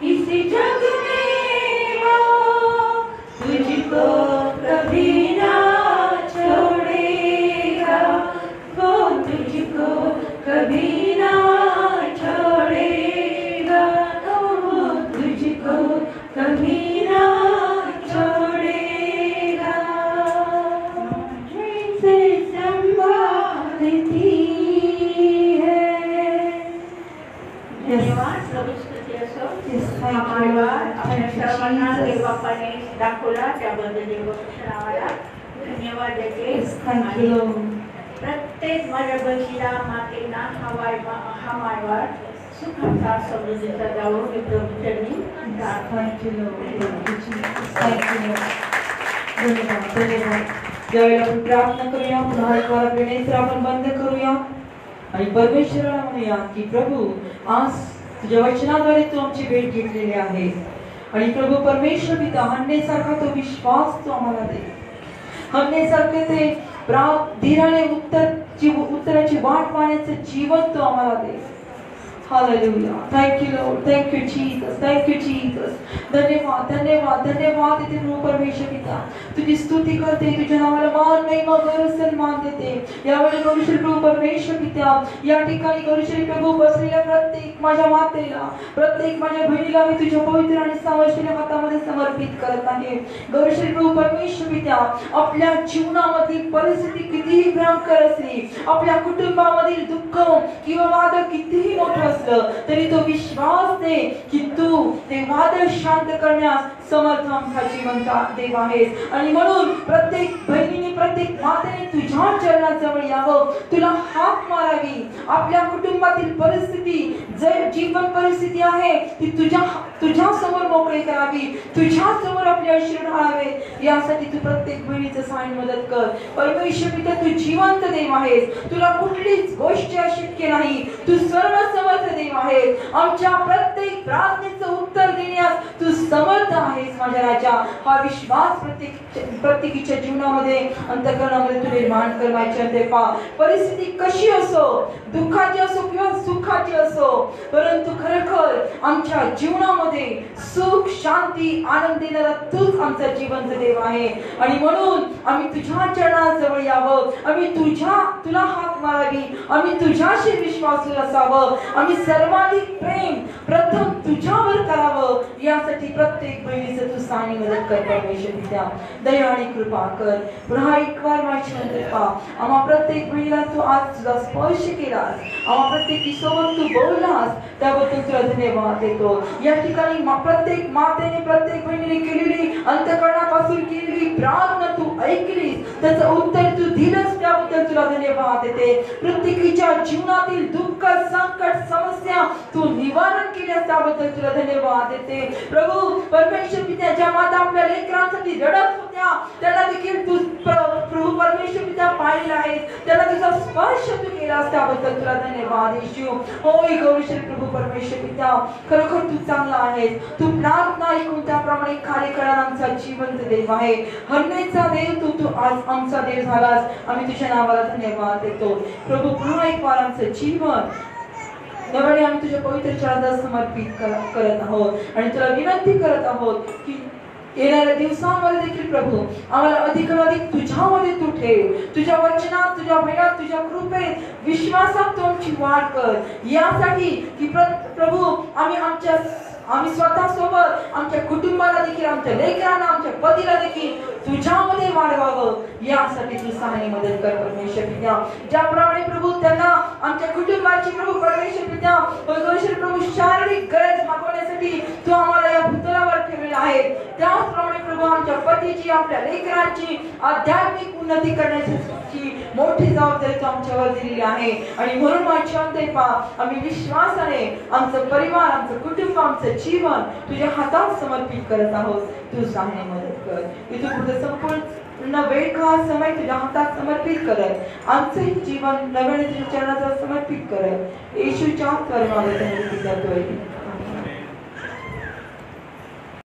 इस जग में वो तुझको कभी ना छोड़ेगा, वो तुझको कभी ना छोड़ेगा, वो तुझको कभी ना छोड़ेगा। से संभालती है। धन्यवाद प्रभू स्तुती असो. आभार आपल्या सर्वांना देवबापाने दाखवला त्याबद्दल देवबापाच्या नावाला धन्यवाद देते. आणि प्रत्येक माझ्या बहिणीला मातेला हा मायवार सुखाचा समृद्धीचा जावो मी प्रभू चरणी ज्यावेळेला आपण प्रार्थना करूया, पुन्हा एक वार आपले नेत्र आपण बंद करूया आणि परमेश्वराला म्हणूया की प्रभू आज तुझ्या वचनाद्वारे तू आमची भेट घेतलेली आहे आणि प्रभू परमेश्वर पिता हन्नेसारखा तो विश्वास तू आम्हाला दे. हन्नेसारखे ते धीराने उत्तराची वाट पाहण्याचं जीवन तू आम्हाला दे. Hallelujah. Thank you Lord. Thank you Jesus. Thank you Jesus. धन्यवाद धन्यवाद धन्यवाद देते प्रभू परमेश्वर पिता. तुझी स्तुती करते, तुझ्या नावाला मान महिमा गौरव सन्मान देते. यावेळी गौरव प्रभू परमेश्वर पिता या ठिकाणी गौरव प्रभू बसलेल्या प्रत्येक माझ्या मातेला, प्रत्येक माझ्या बहिणीला मी तुझ्या पवित्र आणि सावरलेल्या हातामध्ये समर्पित करत आहे. गौरव प्रभू परमेश्वर पिता आपल्या जीवनामधील परिस्थिती कितीही भयंकर असली, आपल्या कुटुंबामधील दुःख किंवा वाद कितीही मोठं तरी तो विश्वास दे की तू ते वादळ शांत करण्यास समर्थ आमचा जीवनचा देव आहेस. आणि म्हणून प्रत्येक बहिणीने, प्रत्येक मातेने तुझ्या चरणाजवळ यावं, तुला हाक मारावी. आपल्या कुटुंबातील परिस्थिती, जे जीवन परिस्थिती आहे ती तुझ्या समोर मोकळी करावी, तुझ्या समोर आपले अश्रू ढाळावे. यासाठी तू प्रत्येक बहिणीचं सहाय्य मदत कर. परमेश्वर पिता तू जिवंत देव आहेस, तुला कुठलीच गोष्ट अशक्य नाही. तू सर्व समर्थ देव आहेस. आमच्या प्रत्येक प्रार्थनेचं उत्तर देण्यास तू समर्थ आहेस माझ्या राजा. हा विश्वास प्रत्येकीच्या जीवनामध्ये, अंतःकरणामध्ये तू निर्माण कर माझ्या देवा. परिस्थिती कशी असो, दुःखाची असो किंवा सुखाची असो, परंतु खरोखर आमच्या जीवनामध्ये सुख, शांती, आनंद देणारा तूच आमचा जिवंत देव आहे. आणि म्हणून आम्ही तुझ्या चरणाजवळ यावं, आम्ही तुला हाक मारावी, आम्ही तुझ्याशी विश्वासू असावं, आम्ही सर्वाधिक प्रेम प्रथम तुझ्यावर करावं. यासाठी प्रत्येक बहिणीचं तू सहाय्य मदत कर परमेश्वर पिता. दया आणि कृपा कर. पुन्हा एक वार माझ्या कृपा आम्हा प्रत्येक बहिणीला तू आज तुझा स्पर्श केलास, आम्हा प्रत्येकीसोबत तू बोललास, त्याबद्दल तुला धन्यवाद देतो. या ठिकाणी प्रत्येक मातेने, प्रत्येक बहिणीने केलेली अंतःकरणापासून केलेली प्रार्थना तू ऐकलीस, त्याचं उत्तर तू दिलंस, त्याबद्दल तुला धन्यवाद देते. प्रत्येकीच्या जीवनातील दुःख, संकट, समस्या तू निवारण केल्यास त्याबद्दल तुला धन्यवाद देते. प्रभू परमेश्वर पिता ज्या माता आपल्या लेकरांसाठी रडत होत्या त्यांना देखील तू प्रभू परमेश्वर पिता पाहिलेला आहे, त्याला तुझा स्पर्श तू केलास, त्याबद्दल तुला धन्यवाद येशू. होय गौरीश्वर प्रभू परमेश्वर पिता खरोखर तू चांगला आहेस. तू प्रार्थना ऐकून त्याप्रमाणे कार्य करणारा आमचा जिवंत देव आहे. हन्नेचा देव तू आज आमचा देव झालास. आम्ही तुझ्या नावाला धन्यवाद देतो. प्रभू पुन्हा एक वार आमचं जीवन नव्याने आम्ही तुझ्या पवित्र चरणात समर्पित करत आहोत आणि तुला विनंती करत आहोत की येणाऱ्या दिवसांमध्ये देखील प्रभू आम्हाला अधिकाधिक तुझ्यामध्ये तू ठेव. तुझ्या वचनात, तुझ्या भयात, तुझ्या कृपेत, विश्वासात तू आमची वाढ कर. यासाठी की प्रभू आम्ही स्वतः सोबत आमच्या कुटुंबाला देखील, आमच्या लेकरांना, आमच्या पतीला देखील तुझ्यामध्ये वाढवावं. यासाठी तू सहाय्य मदत कर परमेश्वर पिता. ज्याप्रमाणे प्रभू त्यांना आमच्या कुटुंबाची प्रभू परमेश्वर पिता प्रभू शारीरिक गरज भागवण्यासाठी तू आम्हाला या भूतलावर ठेवलेला आहे, त्याचप्रमाणे प्रभू आमच्या पतीची, आपल्या लेकरांची आध्यात्मिक उन्नती करण्याची मोठी जबाबदारी तू आमच्यावर दिलेली आहे. आणि म्हणून माझ्या देवा आम्ही विश्वासाने आमचं परिवार, आमचं कुटुंब, आमचं जीवन तुझ्या हातात समर्पित करत आहोत. तू सहाय्य मदत कर. इथून पुढे संपूर्ण वेळ का समय तुझ्या हातात समर्पित करत आमचंही जीवन नव्याने तुझ्या चरणात समर्पित करत येशूच्या कर्माला विनंती करतोय.